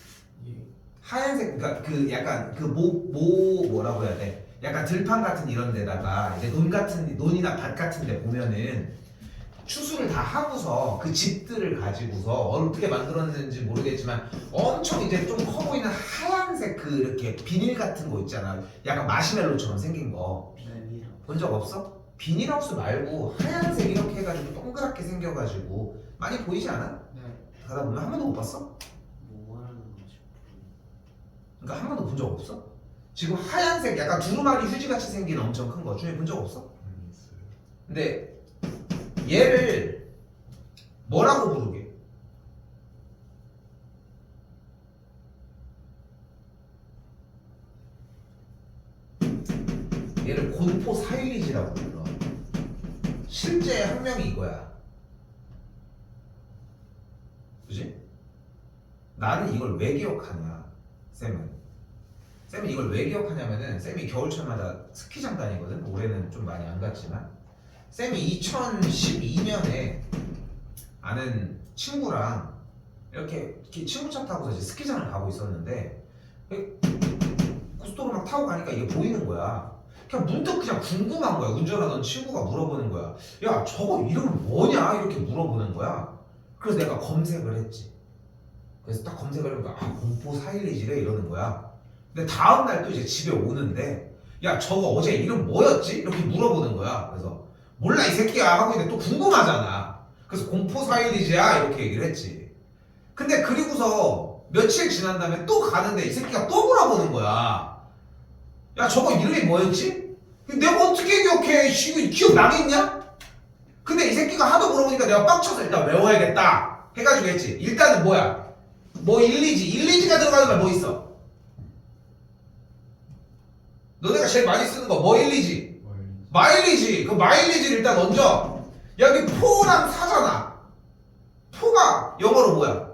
Speaker 2: 예.
Speaker 1: 하얀색 그러니까 그 약간 그 뭐라고 해야 돼? 약간 들판 같은 이런 데다가 이제 논이나 밭 같은 데 보면은 추수를 다 하고서 그 집들을 가지고서 어떻게 만들었는지 모르겠지만 엄청 이제 좀 커 보이는 하얀색 그 이렇게 비닐 같은 거 있잖아. 약간 마시멜로처럼 생긴 거.
Speaker 2: 네.
Speaker 3: 비닐하우스.
Speaker 1: 본 적 없어? 비닐하우스 말고 하얀색 이렇게 해가지고 동그랗게 생겨가지고 많이 보이지 않아?
Speaker 2: 네.
Speaker 1: 가다 보면 한 번도 못 봤어?
Speaker 3: 뭐 말하는 거지?
Speaker 1: 그러니까 한 번도 본 적 없어? 지금 하얀색 약간 두루마리 휴지같이 생긴 엄청 큰 거 중에 본 적 없어?
Speaker 4: 있어요.
Speaker 1: 근데 얘를 뭐라고 부르게? 얘를 곤포 사일리지라고 불러. 실제 학명이 이거야. 그지? 나는 이걸 왜 기억하냐, 쌤은. 쌤이 이걸 왜 기억하냐면은 쌤이 겨울철마다 스키장 다니거든. 올해는 좀 많이 안 갔지만 쌤이 2012년에 아는 친구랑 이렇게 친구 차 타고서 이제 스키장을 가고 있었는데 고속도로 막 타고 가니까 이게 보이는 거야. 그냥 문득 그냥 궁금한 거야. 운전하던 친구가 물어보는 거야. 야, 저거 이름은 뭐냐? 이렇게 물어보는 거야. 그래서 내가 검색을 했지. 그래서 딱 검색을 해보니까 아, 공포 사일리지래 이러는 거야. 근데 다음날 또 이제 집에 오는데 야, 저거 어제 이름 뭐였지? 이렇게 물어보는 거야. 그래서 몰라 이 새끼야 하고 있는데 또 궁금하잖아. 그래서 공포 사일리지야 이렇게 얘기를 했지. 근데 그리고서 며칠 지난 다음에 또 가는데 이 새끼가 또 물어보는 거야. 야, 저거 이름이 뭐였지? 내가 어떻게 기억해? 기억나겠냐? 근데 이 새끼가 하도 물어보니까 내가 빡쳐서 일단 외워야겠다 해가지고 했지. 일단은 뭐야? 뭐 1, 2지. 1, 2지가 들어가는 말 뭐 있어? 너네가 제일 많이 쓰는 거 뭐 1, 2지? 마일리지. 그 마일리지를 일단 얹어. 여기 포랑 사잖아. 포가 영어로 뭐야?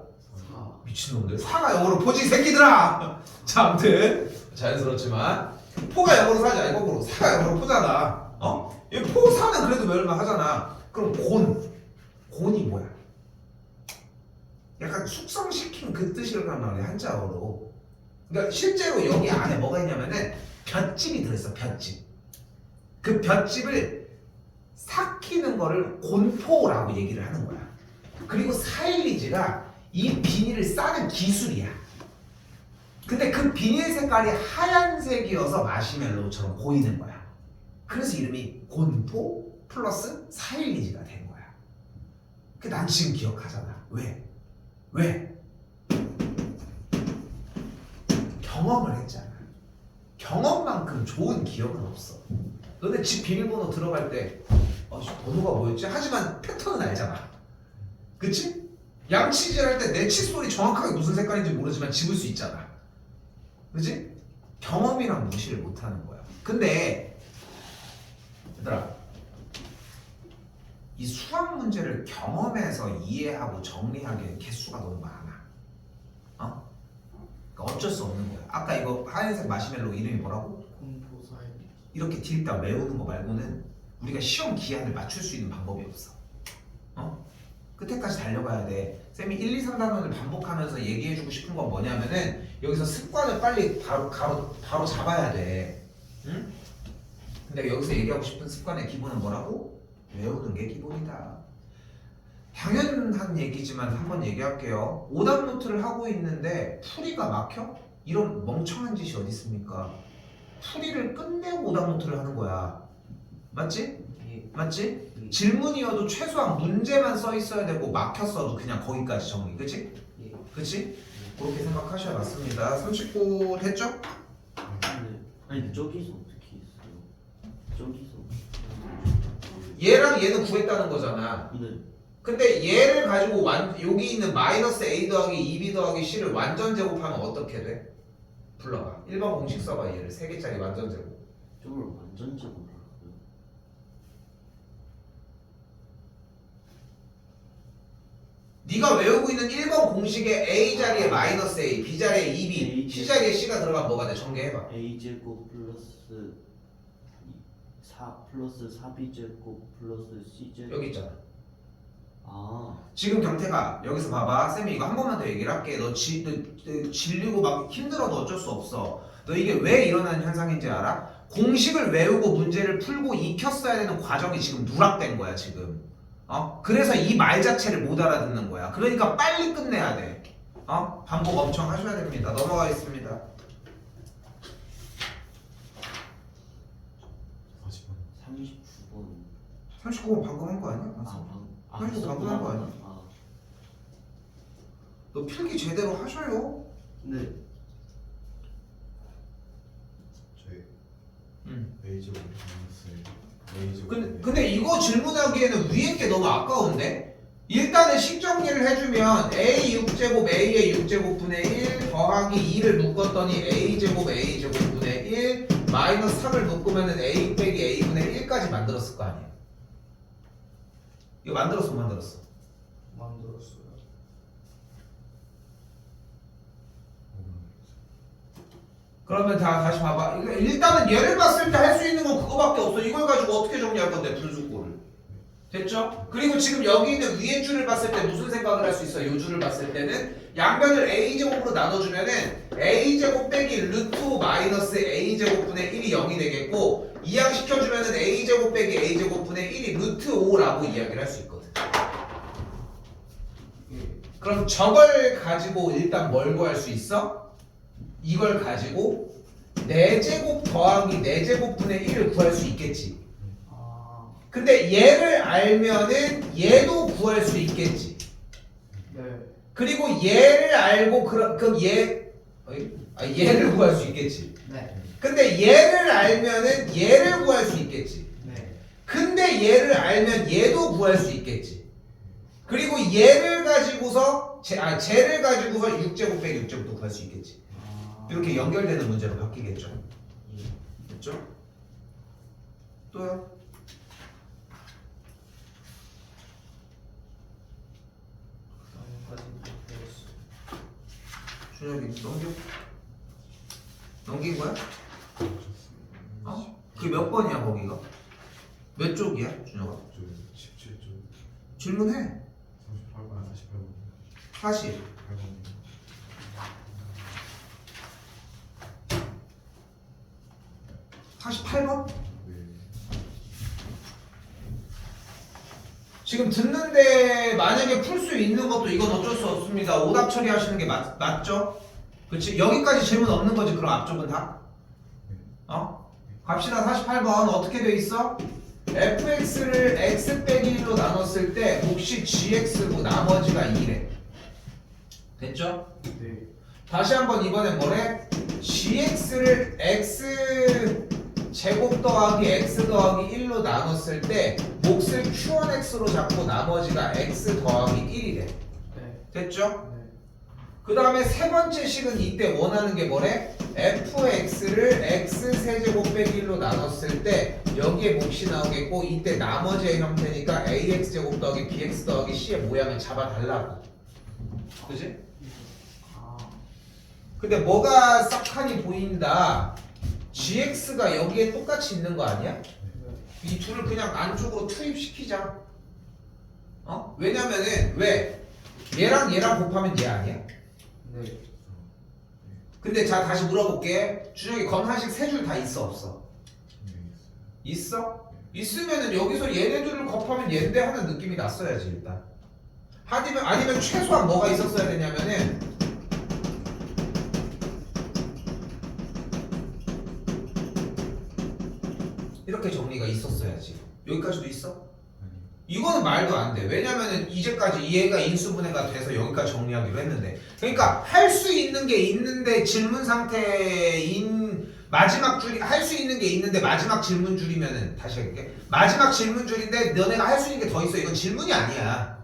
Speaker 1: 미친놈들. 사가 영어로 포지 새끼들아. 자, 아무튼 자연스럽지만 포가 영어로 사지 아니 거꾸로 사가 영어로 포잖아. 어? 이 포 사는 그래도 외울만 하잖아. 그럼 곤이 뭐야? 약간 숙성시킨 그 뜻이란 말이야, 한자어로. 그러니까 실제로 여기 안에 뭐가 있냐면은 볏짚이 들어있어. 볏짚. 그 볏짚을 삭히는 거를 곤포라고 얘기를 하는 거야. 그리고 사일리지가 이 비닐을 싸는 기술이야. 근데 그 비닐 색깔이 하얀색이어서 마시멜로우처럼 보이는 거야. 그래서 이름이 곤포 플러스 사일리지가 된 거야. 난 지금 기억하잖아. 왜? 경험을 했잖아. 경험만큼 좋은 기억은 없어. 너네 집 비밀번호 들어갈 때 번호가 뭐였지? 하지만 패턴은 알잖아. 그치? 양치질 할 때 내 칫솔이 정확하게 무슨 색깔인지 모르지만 집을 수 있잖아. 그치? 경험이랑 무시를 못하는 거야. 근데 얘들아, 이 수학 문제를 경험해서 이해하고 정리하기엔 개수가 너무 많아. 그러니까 어쩔 수 없는 거야. 아까 이거 하얀색 마시멜로 이름이 뭐라고?
Speaker 2: 공포 사일리지.
Speaker 1: 이렇게 딜다 외우는 거 말고는 우리가 시험 기한을 맞출 수 있는 방법이 없어. 끝에까지 달려가야 돼. 쌤이 1, 2, 3단원을 반복하면서 얘기해주고 싶은 건 뭐냐면은 여기서 습관을 빨리 바로 잡아야 돼. 응? 근데 여기서 얘기하고 싶은 습관의 기본은 뭐라고? 외우는 게 기본이다. 당연한 얘기지만 한번 얘기할게요. 오답 노트를 하고 있는데 풀이가 막혀? 이런 멍청한 짓이 어디 있습니까? 풀이를 끝내고 오답 노트를 하는 거야. 맞지? 맞지? 질문이어도 최소한 문제만 써 있어야 되고 막혔어도 그냥 거기까지 정리. 그치? 그치? 그렇게 생각하셔야 맞습니다. 39 했죠?
Speaker 3: 아니 저기서 어떻게 있어요? 저기서
Speaker 1: 얘랑 얘는 구했다는 거잖아.
Speaker 3: 네.
Speaker 1: 근데 얘를 가지고 여기 있는 마이너스 a 더하기 2b 더하기 c를 완전 제곱하면 어떻게 돼? 불러봐. 1번 공식 써봐. 얘를 3개짜리 완전 제곱.
Speaker 3: 저걸 완전 제곱을 하고요.
Speaker 1: 네가 외우고 있는 1번 공식에 a 자리에 마이너스 a, b 자리에 2b, c 자리에 c가 들어가면 뭐가 돼? 전개해봐.
Speaker 3: a제곱 플러스 4 플러스 4b제곱 플러스 c제곱.
Speaker 1: 여기 있잖아.
Speaker 3: 아
Speaker 1: 지금 경태가 여기서 봐봐. 쌤이 이거 한 번만 더 얘기를 할게. 너 질리고 막 힘들어도 어쩔 수 없어. 너 이게 왜 일어나는 현상인지 알아? 공식을 외우고 문제를 풀고 익혔어야 되는 과정이 지금 누락된 거야 지금. 그래서 이 말 자체를 못 알아듣는 거야. 그러니까 빨리 끝내야 돼. 반복 엄청 하셔야 됩니다. 넘어가겠습니다.
Speaker 4: 40번.
Speaker 3: 39번
Speaker 1: 39번 방금 한 거 아니야?
Speaker 3: 아,
Speaker 1: 방금 한 거 아니야?
Speaker 3: 아,
Speaker 1: 너 필기 제대로 하셔요.
Speaker 3: 네.
Speaker 4: 저희
Speaker 1: 응.
Speaker 4: 메이저 마이너스 메이저.
Speaker 1: 근데 이거 질문하기에는 위에 게 너무 아까운데? 일단은 식 정리를 해주면 a 6제곱 a의 6제곱분의 1 더하기 2를 묶었더니 a제곱 a제곱분의 1 마이너스 3을 묶으면은 a 빼기 a분의 1까지 만들었을 거 아니야. 이거 만들었어 못 만들었어?
Speaker 2: 만들었어요.
Speaker 1: 그러면 다시 봐봐. 일단은 얘를 봤을 때 할 수 있는 건 그거밖에 없어. 이걸 가지고 어떻게 정리할 건데 분수꼴을. 됐죠? 그리고 지금 여기 있는 위에 줄을 봤을 때 무슨 생각을 할 수 있어? 요 줄을 봤을 때는 양변을 a제곱으로 나눠주면은 a제곱 빼기 루트 마이너스 a제곱분의 1이 0이 되겠고 이항시켜주면은 a제곱 빼기 a제곱분의 1이 루트 5라고 이야기를 할 수 있거든. 그럼 저걸 가지고 일단 뭘 구할 수 있어? 이걸 가지고 4제곱 더하기 4제곱분의 1을 구할 수 있겠지.
Speaker 2: 아,
Speaker 1: 근데 얘를 알면은 얘도 구할 수 있겠지.
Speaker 2: 네.
Speaker 1: 그리고 얘를 알고 그럼 얘를 구할 수 있겠지.
Speaker 2: 네.
Speaker 1: 근데 얘를 알면은 얘를 구할 수 있겠지.
Speaker 2: 네.
Speaker 1: 근데 얘를 알면 얘도 구할 수 있겠지. 그리고 얘를 가지고서 쟤를 가지고서 6제곱 빼기 6제곱도 구할 수 있겠지.
Speaker 2: 아,
Speaker 1: 이렇게 연결되는 문제로 바뀌겠죠. 됐죠? 또요?
Speaker 2: 그다음까지 배웠어요.
Speaker 1: 준혁이 넘긴 거야? 어? 그게 몇 번이야 거기가? 몇 쪽이야 준혁아?
Speaker 4: 17조
Speaker 1: 질문해.
Speaker 4: 38번 48번
Speaker 1: 40.
Speaker 4: 8번.
Speaker 1: (48번)
Speaker 4: 네.
Speaker 1: 지금 듣는데 만약에 풀 수 있는 것도 이건 어쩔 수 없습니다. 오답 처리하시는 게 맞죠? 그렇지? 여기까지 질문 없는 거지 그럼 앞쪽은 다? 어? 갑시다. 48번 어떻게 돼 있어? fx를 x 빼기 1로 나눴을 때 몫이 gx고 나머지가 2래. 됐죠?
Speaker 2: 네.
Speaker 1: 다시 한번 이번엔 뭐래? gx를 x 제곱 더하기 x 더하기 1로 나눴을 때 몫을 q1x로 잡고 나머지가 x 더하기 1이래.
Speaker 2: 네.
Speaker 1: 됐죠?
Speaker 2: 네.
Speaker 1: 그 다음에 세 번째 식은 이때 원하는 게 뭐래? fx를 x 세제곱 빼기 1로 나눴을 때 여기에 몫이 나오겠고 이때 나머지의 형태니까 ax 제곱 더하기 bx 더하기 c의 모양을 잡아달라고. 그지?
Speaker 2: 아,
Speaker 1: 근데 뭐가 싹하니 보인다. gx가 여기에 똑같이 있는 거 아니야?
Speaker 2: 네.
Speaker 1: 이 둘을 그냥 안쪽으로 투입시키자. 어? 왜냐면은 왜? 얘랑 곱하면 얘 아니야?
Speaker 2: 네.
Speaker 1: 근데 자 다시 물어볼게. 준혁이 검산식 세 줄 다 있어 없어?
Speaker 4: 네.
Speaker 1: 있어? 있으면은 여기서 얘네들을 곱하면 얘인데 하는 느낌이 났어야지 일단. 아니면 최소한 뭐가 있었어야 되냐면은 이렇게 정리가 있었어야지. 여기까지도 있어? 이거는 말도 안 돼. 왜냐면은 이제까지 얘가 인수분해가 돼서 여기까지 정리하기로 했는데. 그러니까 할 수 있는 게 있는데 질문 상태인 마지막 줄이 할 수 있는 게 있는데 마지막 질문 줄이면은 다시 할게. 마지막 질문 줄인데 너네가 할 수 있는 게 더 있어. 이건 질문이 아니야.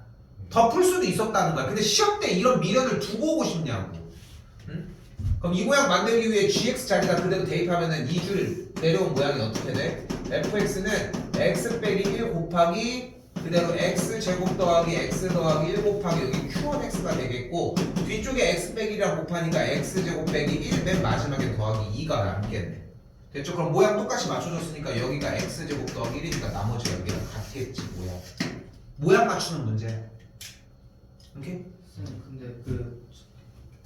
Speaker 1: 더 풀 수도 있었다는 거야. 근데 시험 때 이런 미련을 두고 오고 싶냐고. 응? 그럼 이 모양 만들기 위해 gx 자리다 그대로 대입하면은 이 줄 내려온 모양이 어떻게 돼? fx는 x 빼기 1 곱하기 그대로 x 제곱 더하기 x 더하기 1 곱하기 여기 q1x가 되겠고 뒤쪽에 x 빼기 1이랑 곱하니까 x 제곱 빼기 1 맨 마지막에 더하기 2가 남겠네. 됐죠? 그럼 모양 똑같이 맞춰줬으니까 여기가 x 제곱 더하기 1이니까 나머지가 여기랑 같겠지 모양 맞추는 문제. 오케이?
Speaker 2: 쌤, 근데 그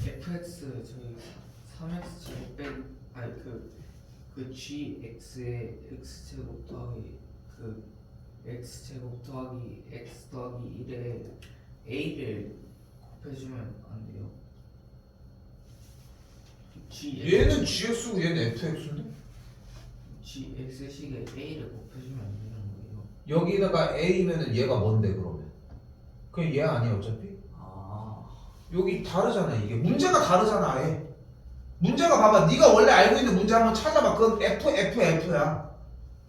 Speaker 2: fx 저희 3x 제곱 빼기 아니 그 gx의 x 제곱 더하기 그 x 제곱 더하기 x 더하기 1에 a를 곱해주면 안 돼요?
Speaker 1: 얘는 gx고 얘는 fx인데?
Speaker 2: GX식에 A를 곱해주면 안 되는 거예요.
Speaker 1: 여기다가 A면은 얘가 뭔데 그러면? 그냥 얘 아니야 어차피?
Speaker 2: 아.
Speaker 1: 여기 다르잖아 이게 문제가 다르잖아 아예. 문제가 봐봐 네가 원래 알고 있는 문제 한번 찾아봐. 그건 F야.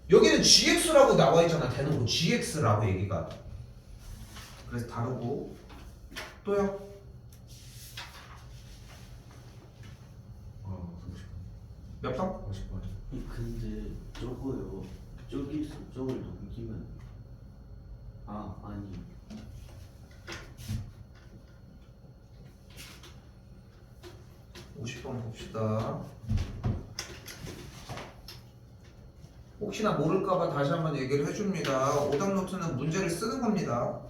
Speaker 1: 여기는 GX라고 나와 있잖아 대놓고 GX라고 얘기가. 그래서 다르고 또요? 몇 번?
Speaker 4: 50번.
Speaker 3: 근데 저거요. 저기서 저걸 넘기면 아니
Speaker 1: 50번 봅시다. 혹시나 모를까봐 다시 한번 얘기를 해줍니다. 오답 노트는 문제를 쓰는 겁니다.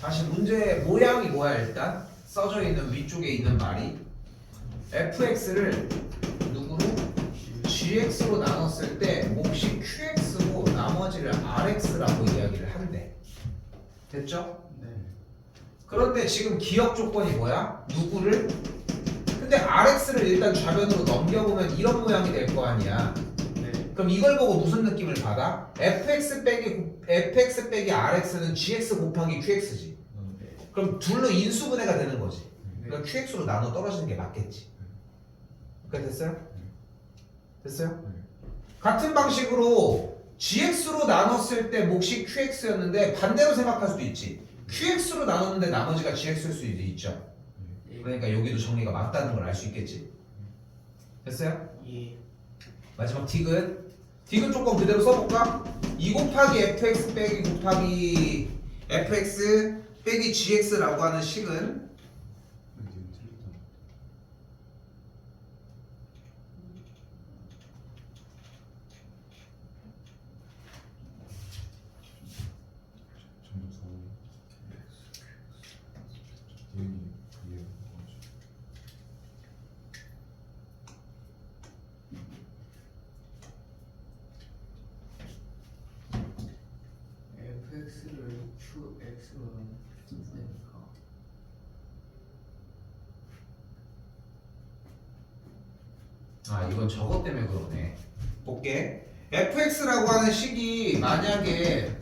Speaker 1: 다시 문제 모양이 뭐야 일단? 써져 있는 위쪽에 있는 말이 fx를 누구로? gx로 나눴을 때 몫이 qx고 나머지를 rx라고 이야기를 한대. 됐죠?
Speaker 2: 네.
Speaker 1: 그런데 지금 기억 조건이 뭐야? 누구를? 근데 rx를 일단 좌변으로 넘겨보면 이런 모양이 될 거 아니야.
Speaker 2: 네.
Speaker 1: 그럼 이걸 보고 무슨 느낌을 받아? fx 빼기 rx는 gx 곱하기 qx지.
Speaker 2: 네.
Speaker 1: 그럼 둘로 인수분해가 되는 거지.
Speaker 2: 네.
Speaker 1: 그러니까 qx로 나눠 떨어지는 게 맞겠지. 그러니까 됐어요? 됐어요? 같은 방식으로 gx로 나눴을 때 몫이 qx였는데 반대로 생각할 수도 있지. qx로 나눴는데 나머지가 gx일 수도 있죠. 그러니까 여기도 정리가 맞다는 걸 알 수 있겠지. 됐어요?
Speaker 2: 예.
Speaker 1: 마지막 디귿 조건 그대로 써볼까? 2 곱하기 fx 곱하기 fx 빼기 gx라고 하는 식은
Speaker 2: fx를 qx로 나누니까
Speaker 1: 아 이건 저것 때문에 그러네. 볼게. fx라고 하는 식이 만약에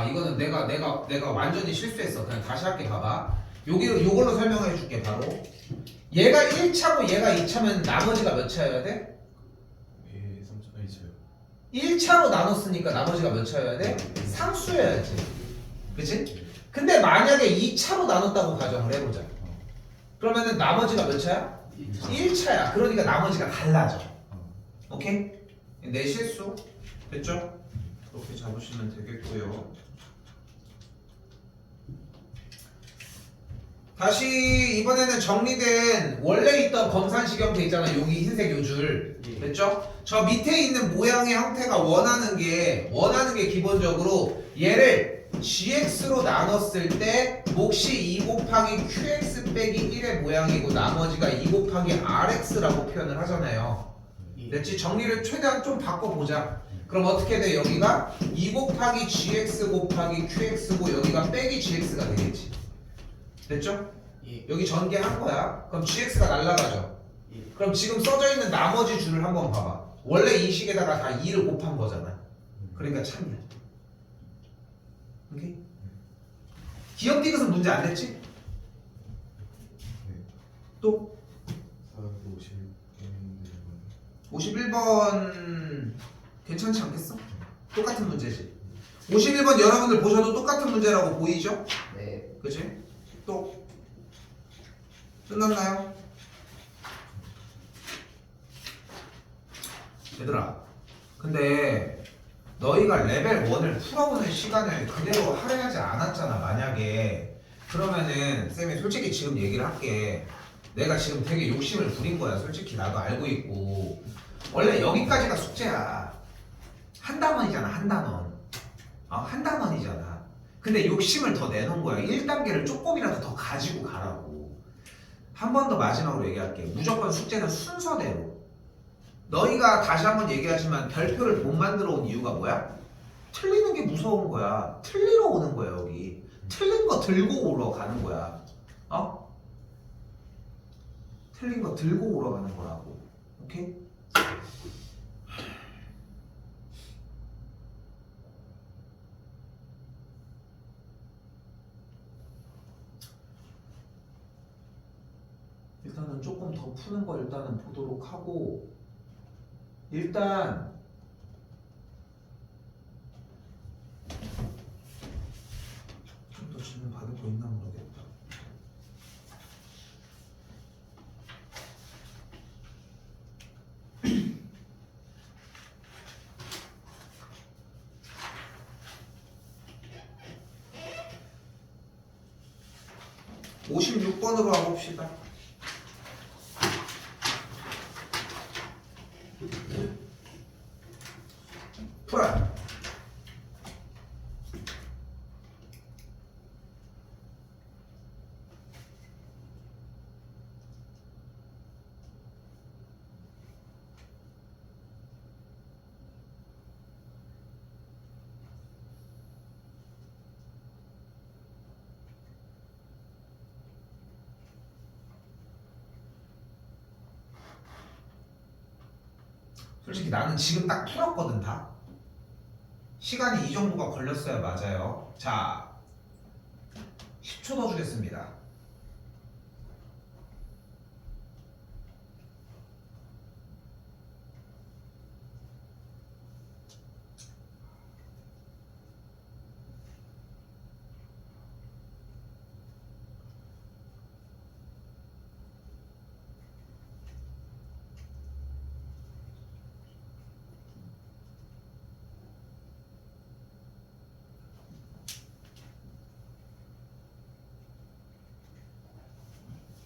Speaker 1: 이거는 내가 완전히 실수했어. 그냥 다시 할게. 봐봐. 요걸로 설명해 줄게. 바로 얘가 1차고 얘가 2차면 나머지가 몇 차여야 돼? 1차로 나눴으니까 나머지가 몇 차여야 돼? 상수여야지. 그치? 근데 만약에 2차로 나눴다고 가정을 해보자. 그러면은 나머지가 몇 차야? 1차야. 그러니까 나머지가 달라져. 오케이? 내 실수. 됐죠? 그렇게 잡으시면 되겠고요. 다시 이번에는 정리된 원래 있던 검산식 형태 있잖아. 여기 흰색 요 줄. 됐죠? 저 밑에 있는 모양의 형태가 원하는 게 기본적으로 얘를 gx로 나눴을 때 몫이 2 곱하기 qx 빼기 1의 모양이고 나머지가 2 곱하기 rx라고 표현을 하잖아요. 됐지? 정리를 최대한 좀 바꿔보자. 그럼 어떻게 돼? 여기가 2 곱하기 gx 곱하기 qx고 여기가 빼기 gx가 되겠지. 됐죠?
Speaker 2: 예.
Speaker 1: 여기 전개한 거야. 그럼 gx가 날라가죠.
Speaker 2: 예.
Speaker 1: 그럼 지금 써져 있는 나머지 줄을 한번 봐봐. 원래 이 식에다가 다 2를 곱한 거잖아. 그러니까 참이야. 오케이? 기억 디귿은 문제 안 냈지? 또 51번 괜찮지 않겠어? 똑같은 문제지. 51번 여러분들 보셔도 똑같은 문제라고 보이죠?
Speaker 2: 네.
Speaker 1: 그치? 또 끝났나요? 얘들아 근데 너희가 레벨 1을 풀어보는 시간을 그대로 할애하지 않았잖아. 만약에 그러면은 쌤이 솔직히 지금 얘기를 할게. 내가 지금 되게 욕심을 부린 거야. 솔직히 나도 알고 있고 원래 여기까지가 숙제야. 한 단원이잖아. 한 단원. 한 단원이잖아. 근데 욕심을 더 내놓은 거야. 1단계를 조금이라도 더 가지고 가라고. 한 번 더 마지막으로 얘기할게. 무조건 숙제는 순서대로. 너희가 다시 한번 얘기하지만 별표를 못 만들어 온 이유가 뭐야? 틀리는 게 무서운 거야. 틀리러 오는 거야 여기. 틀린 거 들고 오러 가는 거야. 어? 틀린 거 들고 오러 가는 거라고. 오케이? 일단은 조금 더 푸는 거 일단은 보도록 하고 일단 좀 더 질문 받을 거 있나 모르겠다. (56번으로) 가봅시다. 풀어. 솔직히 나는 지금 딱 풀었거든 다. 시간이 이 정도가 걸렸어야 맞아요. 자, 10초 더 주겠습니다.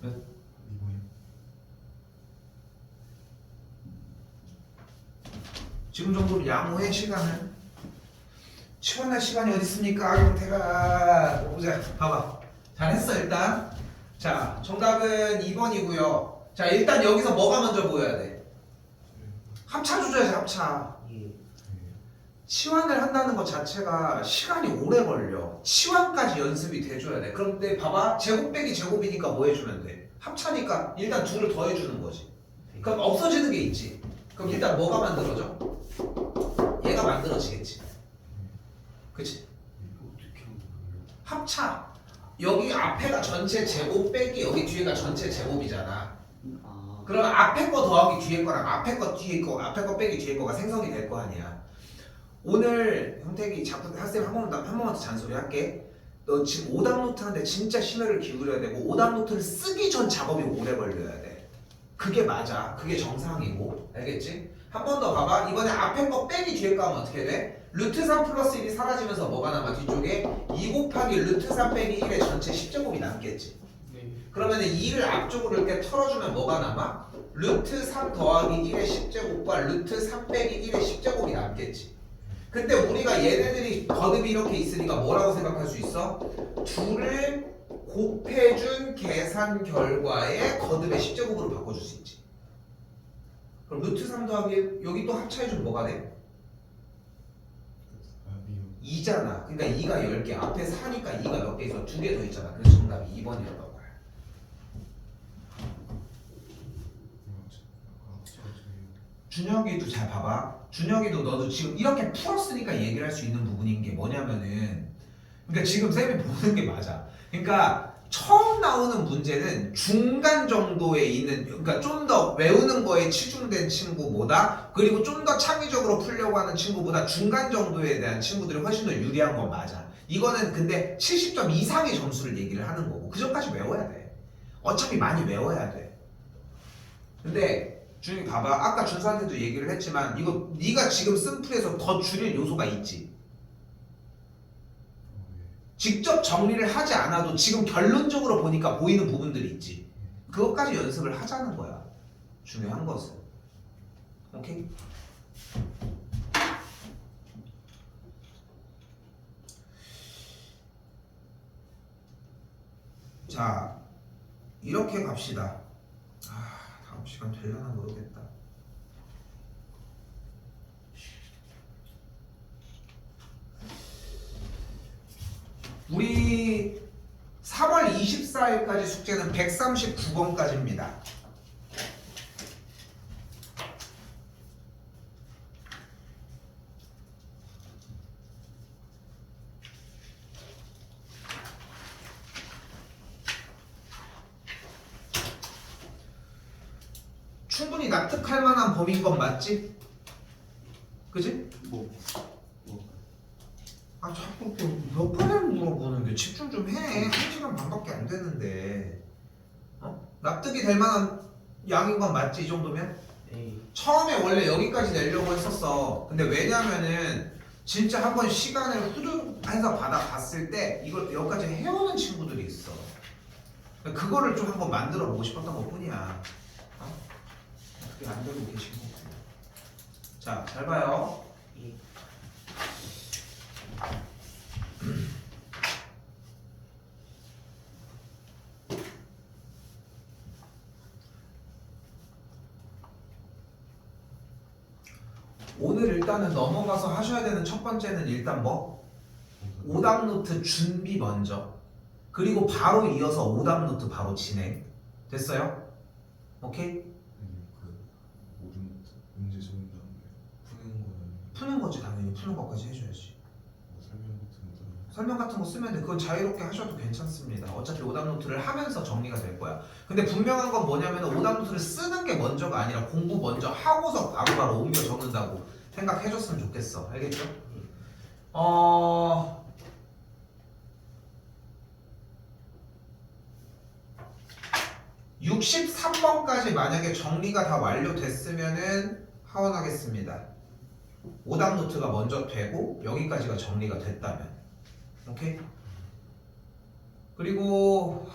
Speaker 4: 이거요.
Speaker 1: 지금 정도로 양호해 시간은. 치환할 시간이 어디 있습니까? 경태가 보자. 봐봐. 잘했어 일단. 자, 정답은 2번이고요. 자, 일단 여기서 뭐가 먼저 보여야 돼? 합차 줘야지 합차.
Speaker 2: 예.
Speaker 1: 치환을 한다는 것 자체가 시간이 오래 걸려. 치환까지 연습이 돼줘야 돼. 그런데 봐봐. 제곱 빼기 제곱이니까 뭐 해주면 돼? 합차니까 일단 둘을 더해주는 거지. 그럼 없어지는 게 있지. 그럼 일단 뭐가 만들어져? 얘가 만들어지겠지. 그치?
Speaker 3: 어떻게 하는 거예요?
Speaker 1: 합차. 여기 앞에가 전체 제곱 빼기 여기 뒤에가 전체 제곱이잖아.
Speaker 3: 아,
Speaker 1: 그럼 앞에 거 더하기 뒤에 거랑 앞에 거 뒤에 거 앞에 거 빼기 뒤에 거가 생성이 될 거 아니야. 오늘 형택이 자꾸 학생 한 번만 더 잔소리 할게. 너 지금 오답 노트 하는데 진짜 심혈을 기울여야 되고 오답 노트를 쓰기 전 작업이 오래 걸려야 돼. 그게 맞아. 그게 정상이고. 알겠지? 한 번 더 봐봐. 이번에 앞에 거 빼기 뒤에 거 하면 어떻게 돼? 루트 3 플러스 1이 사라지면서 뭐가 남아? 뒤쪽에 2 곱하기 루트 3 빼기 1의 전체 10제곱이 남겠지.
Speaker 2: 네.
Speaker 1: 그러면 2를 앞쪽으로 이렇게 털어주면 뭐가 남아? 루트 3 더하기 1의 10제곱과 루트 3 빼기 1의 10제곱이 남겠지. 근데 우리가 얘네들이 거듭이 이렇게 있으니까 뭐라고 생각할 수 있어? 둘을 곱해준 계산 결과의 거듭의 10제곱으로 바꿔줄 수 있지. 그럼 루트 3 더하기 여기 또 합차해주면 뭐가 돼?
Speaker 4: 아, 미요.
Speaker 1: 2잖아. 그러니까 2가 10개. 앞에 4니까 2가 몇 개 있어? 2개 더 있잖아. 그래서 정답이 2번이었던 거야. 준혁이도 잘 봐봐. 준혁이도 너도 지금 이렇게 풀었으니까 얘기를 할 수 있는 부분인 게 뭐냐면은 그러니까 지금 쌤이 보는 게 맞아. 그러니까 처음 나오는 문제는 중간 정도에 있는 그러니까 좀 더 외우는 거에 치중된 친구보다 그리고 좀 더 창의적으로 풀려고 하는 친구보다 중간 정도에 대한 친구들이 훨씬 더 유리한 건 맞아. 이거는 근데 70점 이상의 점수를 얘기를 하는 거고 그 전까지 외워야 돼. 어차피 많이 외워야 돼. 근데 준이 봐봐. 아까 준수한테도 얘기를 했지만 이거 네가 지금 쓴 풀에서 더 줄일 요소가 있지. 직접 정리를 하지 않아도 지금 결론적으로 보니까 보이는 부분들이 있지. 그것까지 연습을 하자는 거야. 중요한 것은. 오케이? 자, 이렇게 갑시다. 아, 다음 시간 되려나 모르겠다. 우리 3월 24일까지 숙제는 139번까지입니다. 충분히 납득할 만한 범위인 건 맞지? 그지?
Speaker 3: 뭐
Speaker 1: 아 자꾸 몇 번을 물어보는데 집중 좀 해. 1시간 반밖에 안 되는데 납득이 될 만한 양인 건 맞지 이 정도면?
Speaker 2: A.
Speaker 1: 처음에 원래 여기까지 내려고 했었어. 근데 왜냐면은 진짜 한번 시간을 후두해서 받아봤을 때 이걸 여기까지 해오는 친구들이 있어. 그거를 좀 한번 만들어 보고 싶었던 것 뿐이야. 그게 안 되고 계신 거고. 자, 잘 봐요.
Speaker 2: E.
Speaker 1: 오늘 일단은 넘어가서 하셔야 되는 첫 번째는 일단 뭐? 오답 노트 준비 먼저. 그리고 바로 이어서 오답 노트 바로 진행. 됐어요? 오케이?
Speaker 4: 아니 그 모든 문제 적은 다음에 푸는 거는
Speaker 1: 푸는 거지 당연히 푸는 것까지 해줘야지.
Speaker 4: 뭐 설명 같은 거
Speaker 1: 설명 같은 거 쓰면 돼. 그건 자유롭게 하셔도 괜찮습니다. 어차피 오답 노트를 하면서 정리가 될 거야. 근데 분명한 건 뭐냐면 오답 노트를 쓰는 게 먼저가 아니라 공부 먼저 하고서 바로바로 옮겨 적는다고 생각해줬으면 좋겠어. 알겠죠? 63번까지 만약에 정리가 다 완료됐으면은 하원하겠습니다. 오답 노트가 먼저 되고 여기까지가 정리가 됐다면. 오케이? 그리고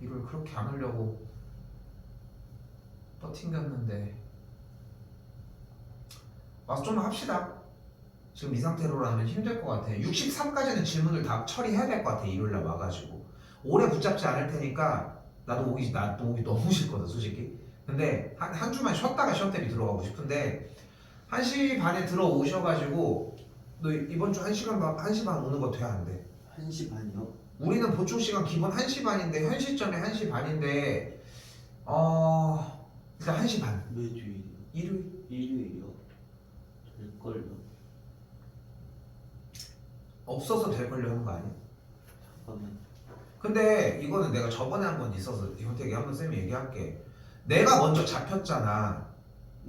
Speaker 1: 이걸 그렇게 안 하려고 튕겼는데 와서 좀 합시다. 지금 이 상태로라면 힘들 것 같아. 63까지는 질문을 다 처리해야 될 것 같아. 일요일날 와가지고 오래 붙잡지 않을 테니까 나도 오기 너무 싫거든 솔직히. 근데 한 주만 쉬었다가 시험 대비 들어가고 싶은데 1시 반에 들어오셔가지고 너 이번 주 1시 반 오는 거 돼? 안 돼?
Speaker 3: 1시 반이요?
Speaker 1: 우리는 보충 시간 기본 1시 반인데 현 시점에 1시 반인데 일단 1시 반.
Speaker 3: 매주일이요?
Speaker 1: 일요일.
Speaker 3: 일요일이요? 될걸요?
Speaker 1: 없어서 될걸요 하는 거 아니야?
Speaker 3: 잠깐만.
Speaker 1: 근데 이거는 내가 저번에 한 번 있어서 형태에게 한번 쌤이 얘기할게. 내가 먼저 잡혔잖아.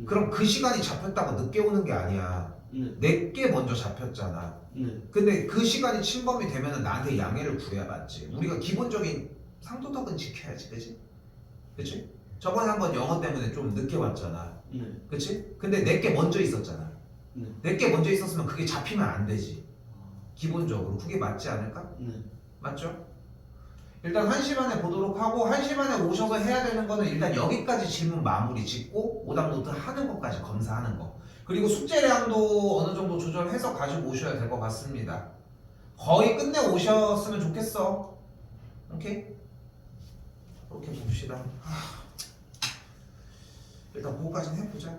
Speaker 1: 그럼 그 시간이 잡혔다고 늦게 오는 게 아니야.
Speaker 3: 네.
Speaker 1: 내게 먼저 잡혔잖아.
Speaker 3: 네.
Speaker 1: 근데 그 시간이 침범이 되면은 나한테 양해를 구해야 맞지. 우리가 기본적인 상도덕은 지켜야지, 그치? 그치? 저번에 한 번 영어 때문에 좀 늦게 왔잖아.
Speaker 3: 네.
Speaker 1: 그치? 근데 내게 먼저 있었잖아.
Speaker 3: 네.
Speaker 1: 내게 먼저 있었으면 그게 잡히면 안 되지.
Speaker 3: 아,
Speaker 1: 기본적으로. 그게 맞지 않을까?
Speaker 3: 네.
Speaker 1: 맞죠? 일단 1시 반에 보도록 하고 1시 반에 오셔서 해야 되는 거는 일단 여기까지 질문 마무리 짓고 오답 노트 하는 것까지 검사하는 거. 그리고 숙제량도 어느 정도 조절해서 가지고 오셔야 될 것 같습니다. 거의 끝내 오셨으면 좋겠어. 오케이? 그렇게 봅시다. 일단 그거까지는 해보자.